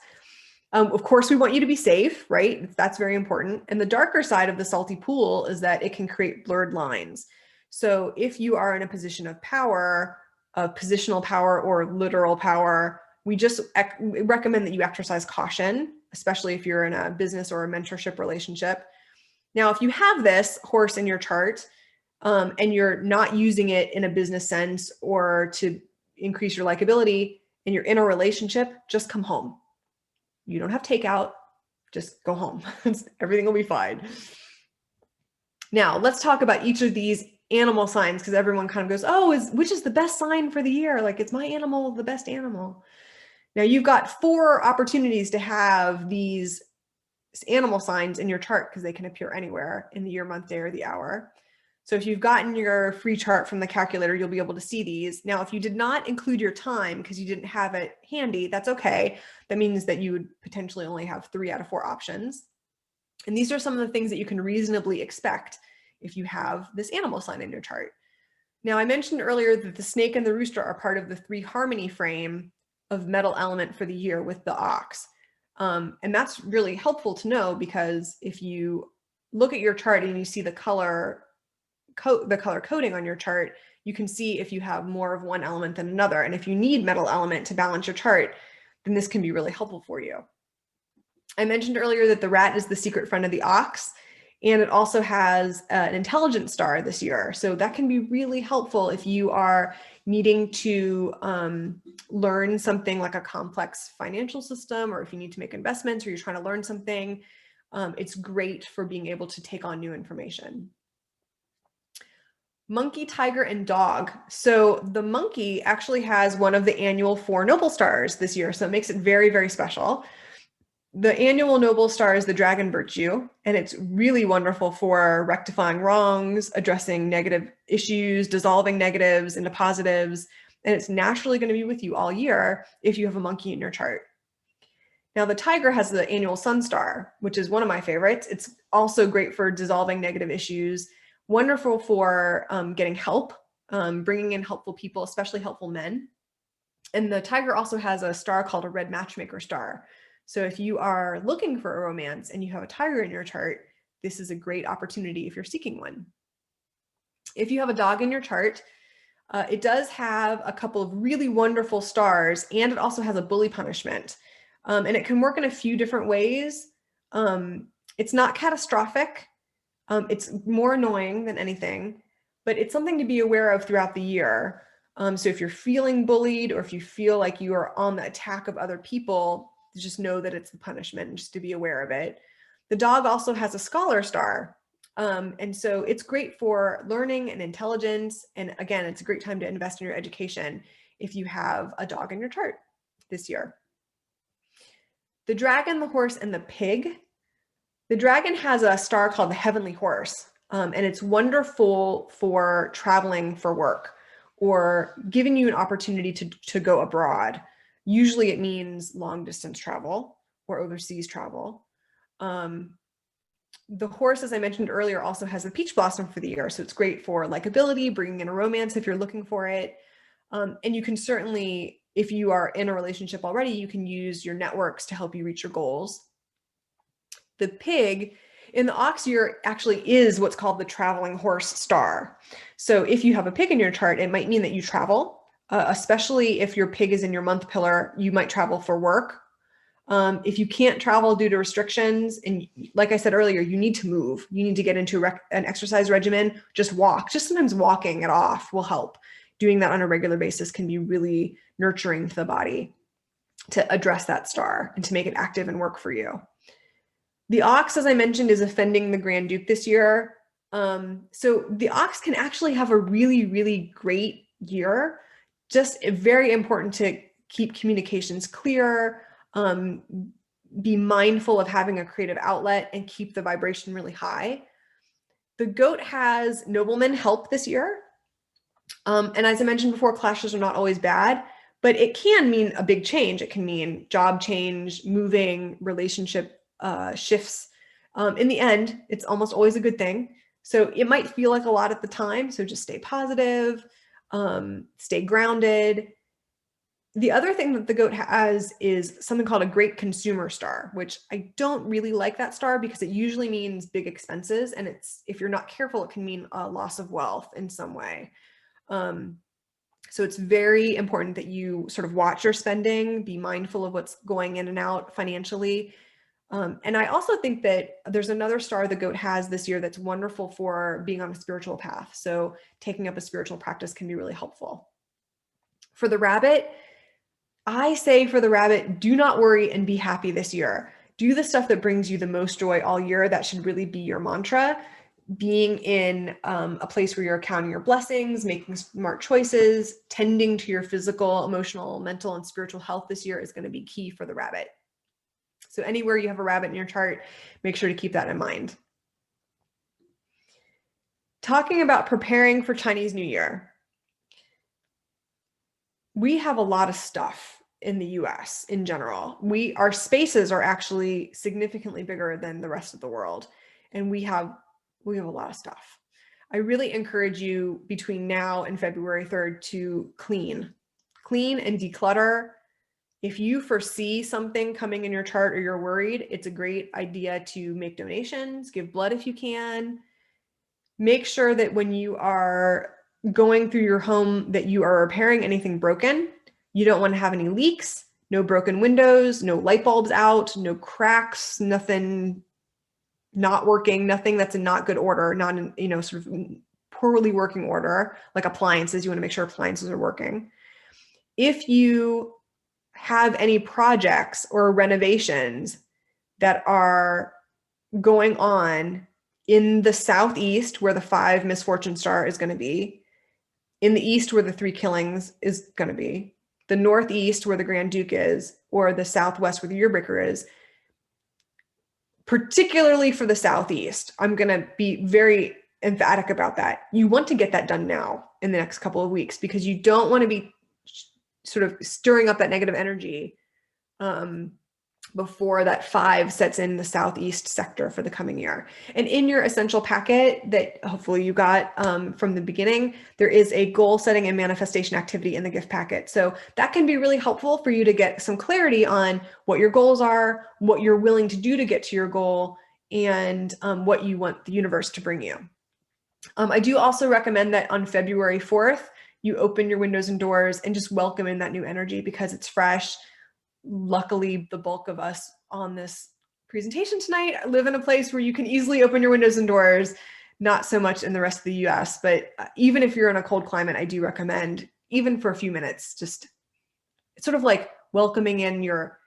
Of course, we want you to be safe, right? That's very important. And the darker side of the salty pool is that it can create blurred lines. So if you are in a position of power, of positional power or literal power, we just recommend that you exercise caution, especially if you're in a business or a mentorship relationship. Now, if you have this horse in your chart, and you're not using it in a business sense or to increase your likability, and you're in a relationship, just come home. You don't have takeout, just go home. Everything will be fine. Now, let's talk about each of these animal signs, because everyone kind of goes, oh, which is the best sign for the year? Like, it's my animal the best animal? Now, you've got 4 opportunities to have these animal signs in your chart because they can appear anywhere in the year, month, day, or the hour. So if you've gotten your free chart from the calculator, you'll be able to see these. Now, if you did not include your time because you didn't have it handy, that's okay. That means that you would potentially only have 3 out of 4 options. And these are some of the things that you can reasonably expect if you have this animal sign in your chart. Now, I mentioned earlier that the snake and the rooster are part of the 3 harmony frame of metal element for the year with the ox. And that's really helpful to know, because if you look at your chart and you see the color coding on your chart, you can see if you have more of one element than another. And if you need metal element to balance your chart, then this can be really helpful for you. I mentioned earlier that the rat is the secret friend of the ox, and it also has an intelligence star this year. So that can be really helpful if you are needing to learn something like a complex financial system, or if you need to make investments, or you're trying to learn something. It's great for being able to take on new information. Monkey, tiger, and dog. So the monkey actually has one of the annual 4 noble stars this year, so it makes it very, very special. The annual noble star is the dragon virtue, and it's really wonderful for rectifying wrongs, addressing negative issues, dissolving negatives into positives, and it's naturally going to be with you all year if you have a monkey in your chart. Now, the tiger has the annual sun star, which is one of my favorites. It's also great for dissolving negative issues, wonderful for getting help, bringing in helpful people, especially helpful men. And the tiger also has a star called a red matchmaker star. So if you are looking for a romance and you have a tiger in your chart, this is a great opportunity if you're seeking one. If you have a dog in your chart, it does have a couple of really wonderful stars, and it also has a bully punishment. And it can work in a few different ways. It's not catastrophic. It's more annoying than anything, but it's something to be aware of throughout the year. So if you're feeling bullied, or if you feel like you are on the attack of other people, just know that it's the punishment, and just to be aware of it. The dog also has a scholar star. And so it's great for learning and intelligence. And again, it's a great time to invest in your education if you have a dog in your chart this year. The dragon, the horse, and the pig. The dragon has a star called the heavenly horse, and it's wonderful for traveling for work or giving you an opportunity to go abroad. Usually it means long distance travel or overseas travel. The horse, as I mentioned earlier, also has a peach blossom for the year. So it's great for likability, bringing in a romance if you're looking for it. And you can certainly, if you are in a relationship already, you can use your networks to help you reach your goals. The pig in the ox year actually is what's called the traveling horse star. So if you have a pig in your chart, it might mean that you travel, especially if your pig is in your month pillar, you might travel for work. If you can't travel due to restrictions, and like I said earlier, you need to move, you need to get into an exercise regimen, just walk. Just sometimes walking it off will help. Doing that on a regular basis can be really nurturing to the body to address that star and to make it active and work for you. The ox, as I mentioned, is offending the Grand Duke this year. So the ox can actually have a really, really great year. Just very important to keep communications clear, be mindful of having a creative outlet, and keep the vibration really high. The goat has noblemen help this year. And as I mentioned before, clashes are not always bad, but it can mean a big change. It can mean job change, moving, relationship shifts. In the end, it's almost always a good thing. So it might feel like a lot at the time. So just stay positive, stay grounded. The other thing that the goat has is something called a great consumer star, which I don't really like that star because it usually means big expenses. And if you're not careful, it can mean a loss of wealth in some way. So it's very important that you sort of watch your spending, be mindful of what's going in and out financially. And I also think that there's another star the goat has this year that's wonderful for being on a spiritual path. So taking up a spiritual practice can be really helpful. For the rabbit, I say for the rabbit, do not worry and be happy this year. Do the stuff that brings you the most joy all year. That should really be your mantra. Being in a place where you're counting your blessings, making smart choices, tending to your physical, emotional, mental, and spiritual health this year is going to be key for the rabbit. So anywhere you have a rabbit in your chart, make sure to keep that in mind. Talking about preparing for Chinese New Year. We have a lot of stuff in the US in general. Our spaces are actually significantly bigger than the rest of the world. And we have a lot of stuff. I really encourage you between now and February 3rd to clean and declutter. If you foresee something coming in your chart or you're worried, it's a great idea to make donations, give blood if you can. Make sure that when you are going through your home that you are repairing anything broken. You don't want to have any leaks, no broken windows, no light bulbs out, no cracks, nothing not working, nothing that's in not good order, not in, sort of poorly working order, like appliances. You want to make sure appliances are working. If you have any projects or renovations that are going on in the southeast, where the 5 misfortune star is going to be, in the east, where the 3 killings is going to be, the northeast, where the Grand Duke is, or the southwest, where the yearbreaker is, particularly for the southeast, I'm going to be very emphatic about that. You want to get that done now in the next couple of weeks, because you don't want to be sort of stirring up that negative energy before that 5 sets in the southeast sector for the coming year. And in your essential packet that hopefully you got from the beginning, there is a goal setting and manifestation activity in the gift packet. So that can be really helpful for you to get some clarity on what your goals are, what you're willing to do to get to your goal, and what you want the universe to bring you. I do also recommend that on February 4th, you open your windows and doors and just welcome in that new energy because it's fresh. Luckily, the bulk of us on this presentation tonight live in a place where you can easily open your windows and doors, not so much in the rest of the US, but even if you're in a cold climate, I do recommend, even for a few minutes, just it's sort of like welcoming in your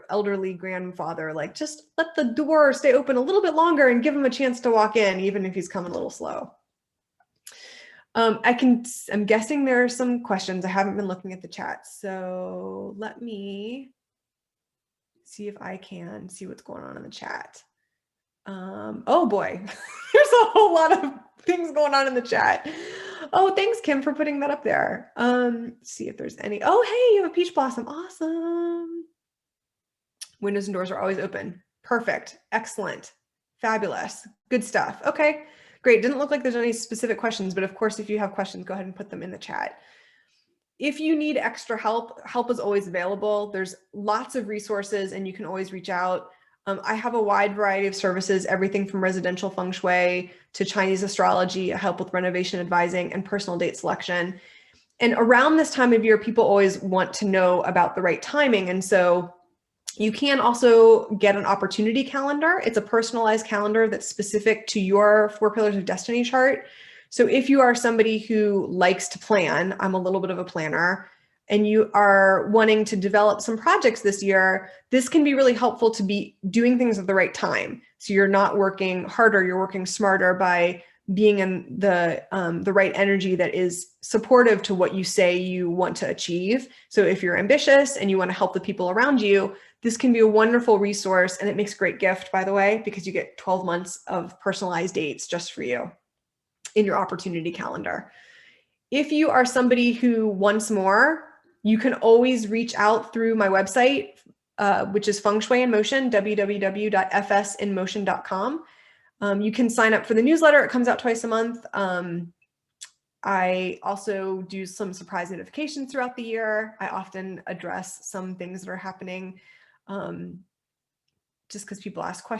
elderly grandfather, like just let the door stay open a little bit longer and give him a chance to walk in, even if he's coming a little slow. I'm guessing there are some questions. I haven't been looking at the chat, so let me see if I can see what's going on in the chat. Oh boy, there's a whole lot of things going on in the chat. Oh, thanks, Kim, for putting that up there. See if there's any. Oh, hey, you have a peach blossom. Awesome. Windows and doors are always open. Perfect. Excellent. Fabulous. Good stuff. Okay, great. Didn't look like there's any specific questions, but of course, if you have questions, go ahead and put them in the chat. If you need extra help, help is always available. There's lots of resources and you can always reach out. I have a wide variety of services, everything from residential feng shui to Chinese astrology, help with renovation advising, and personal date selection. And around this time of year, people always want to know about the right timing. And so you can also get an opportunity calendar. It's a personalized calendar that's specific to your 4 pillars of destiny chart. So if you are somebody who likes to plan, I'm a little bit of a planner, and you are wanting to develop some projects this year, this can be really helpful to be doing things at the right time. So you're not working harder, you're working smarter by being in the right energy that is supportive to what you say you want to achieve. So if you're ambitious and you want to help the people around you, this can be a wonderful resource, and it makes a great gift, by the way, because you get 12 months of personalized dates just for you in your opportunity calendar. If you are somebody who wants more, you can always reach out through my website, which is Feng Shui in Motion, www.fsinmotion.com. You can sign up for the newsletter. It comes out twice a month. I also do some surprise notifications throughout the year. I often address some things that are happening just because people ask questions.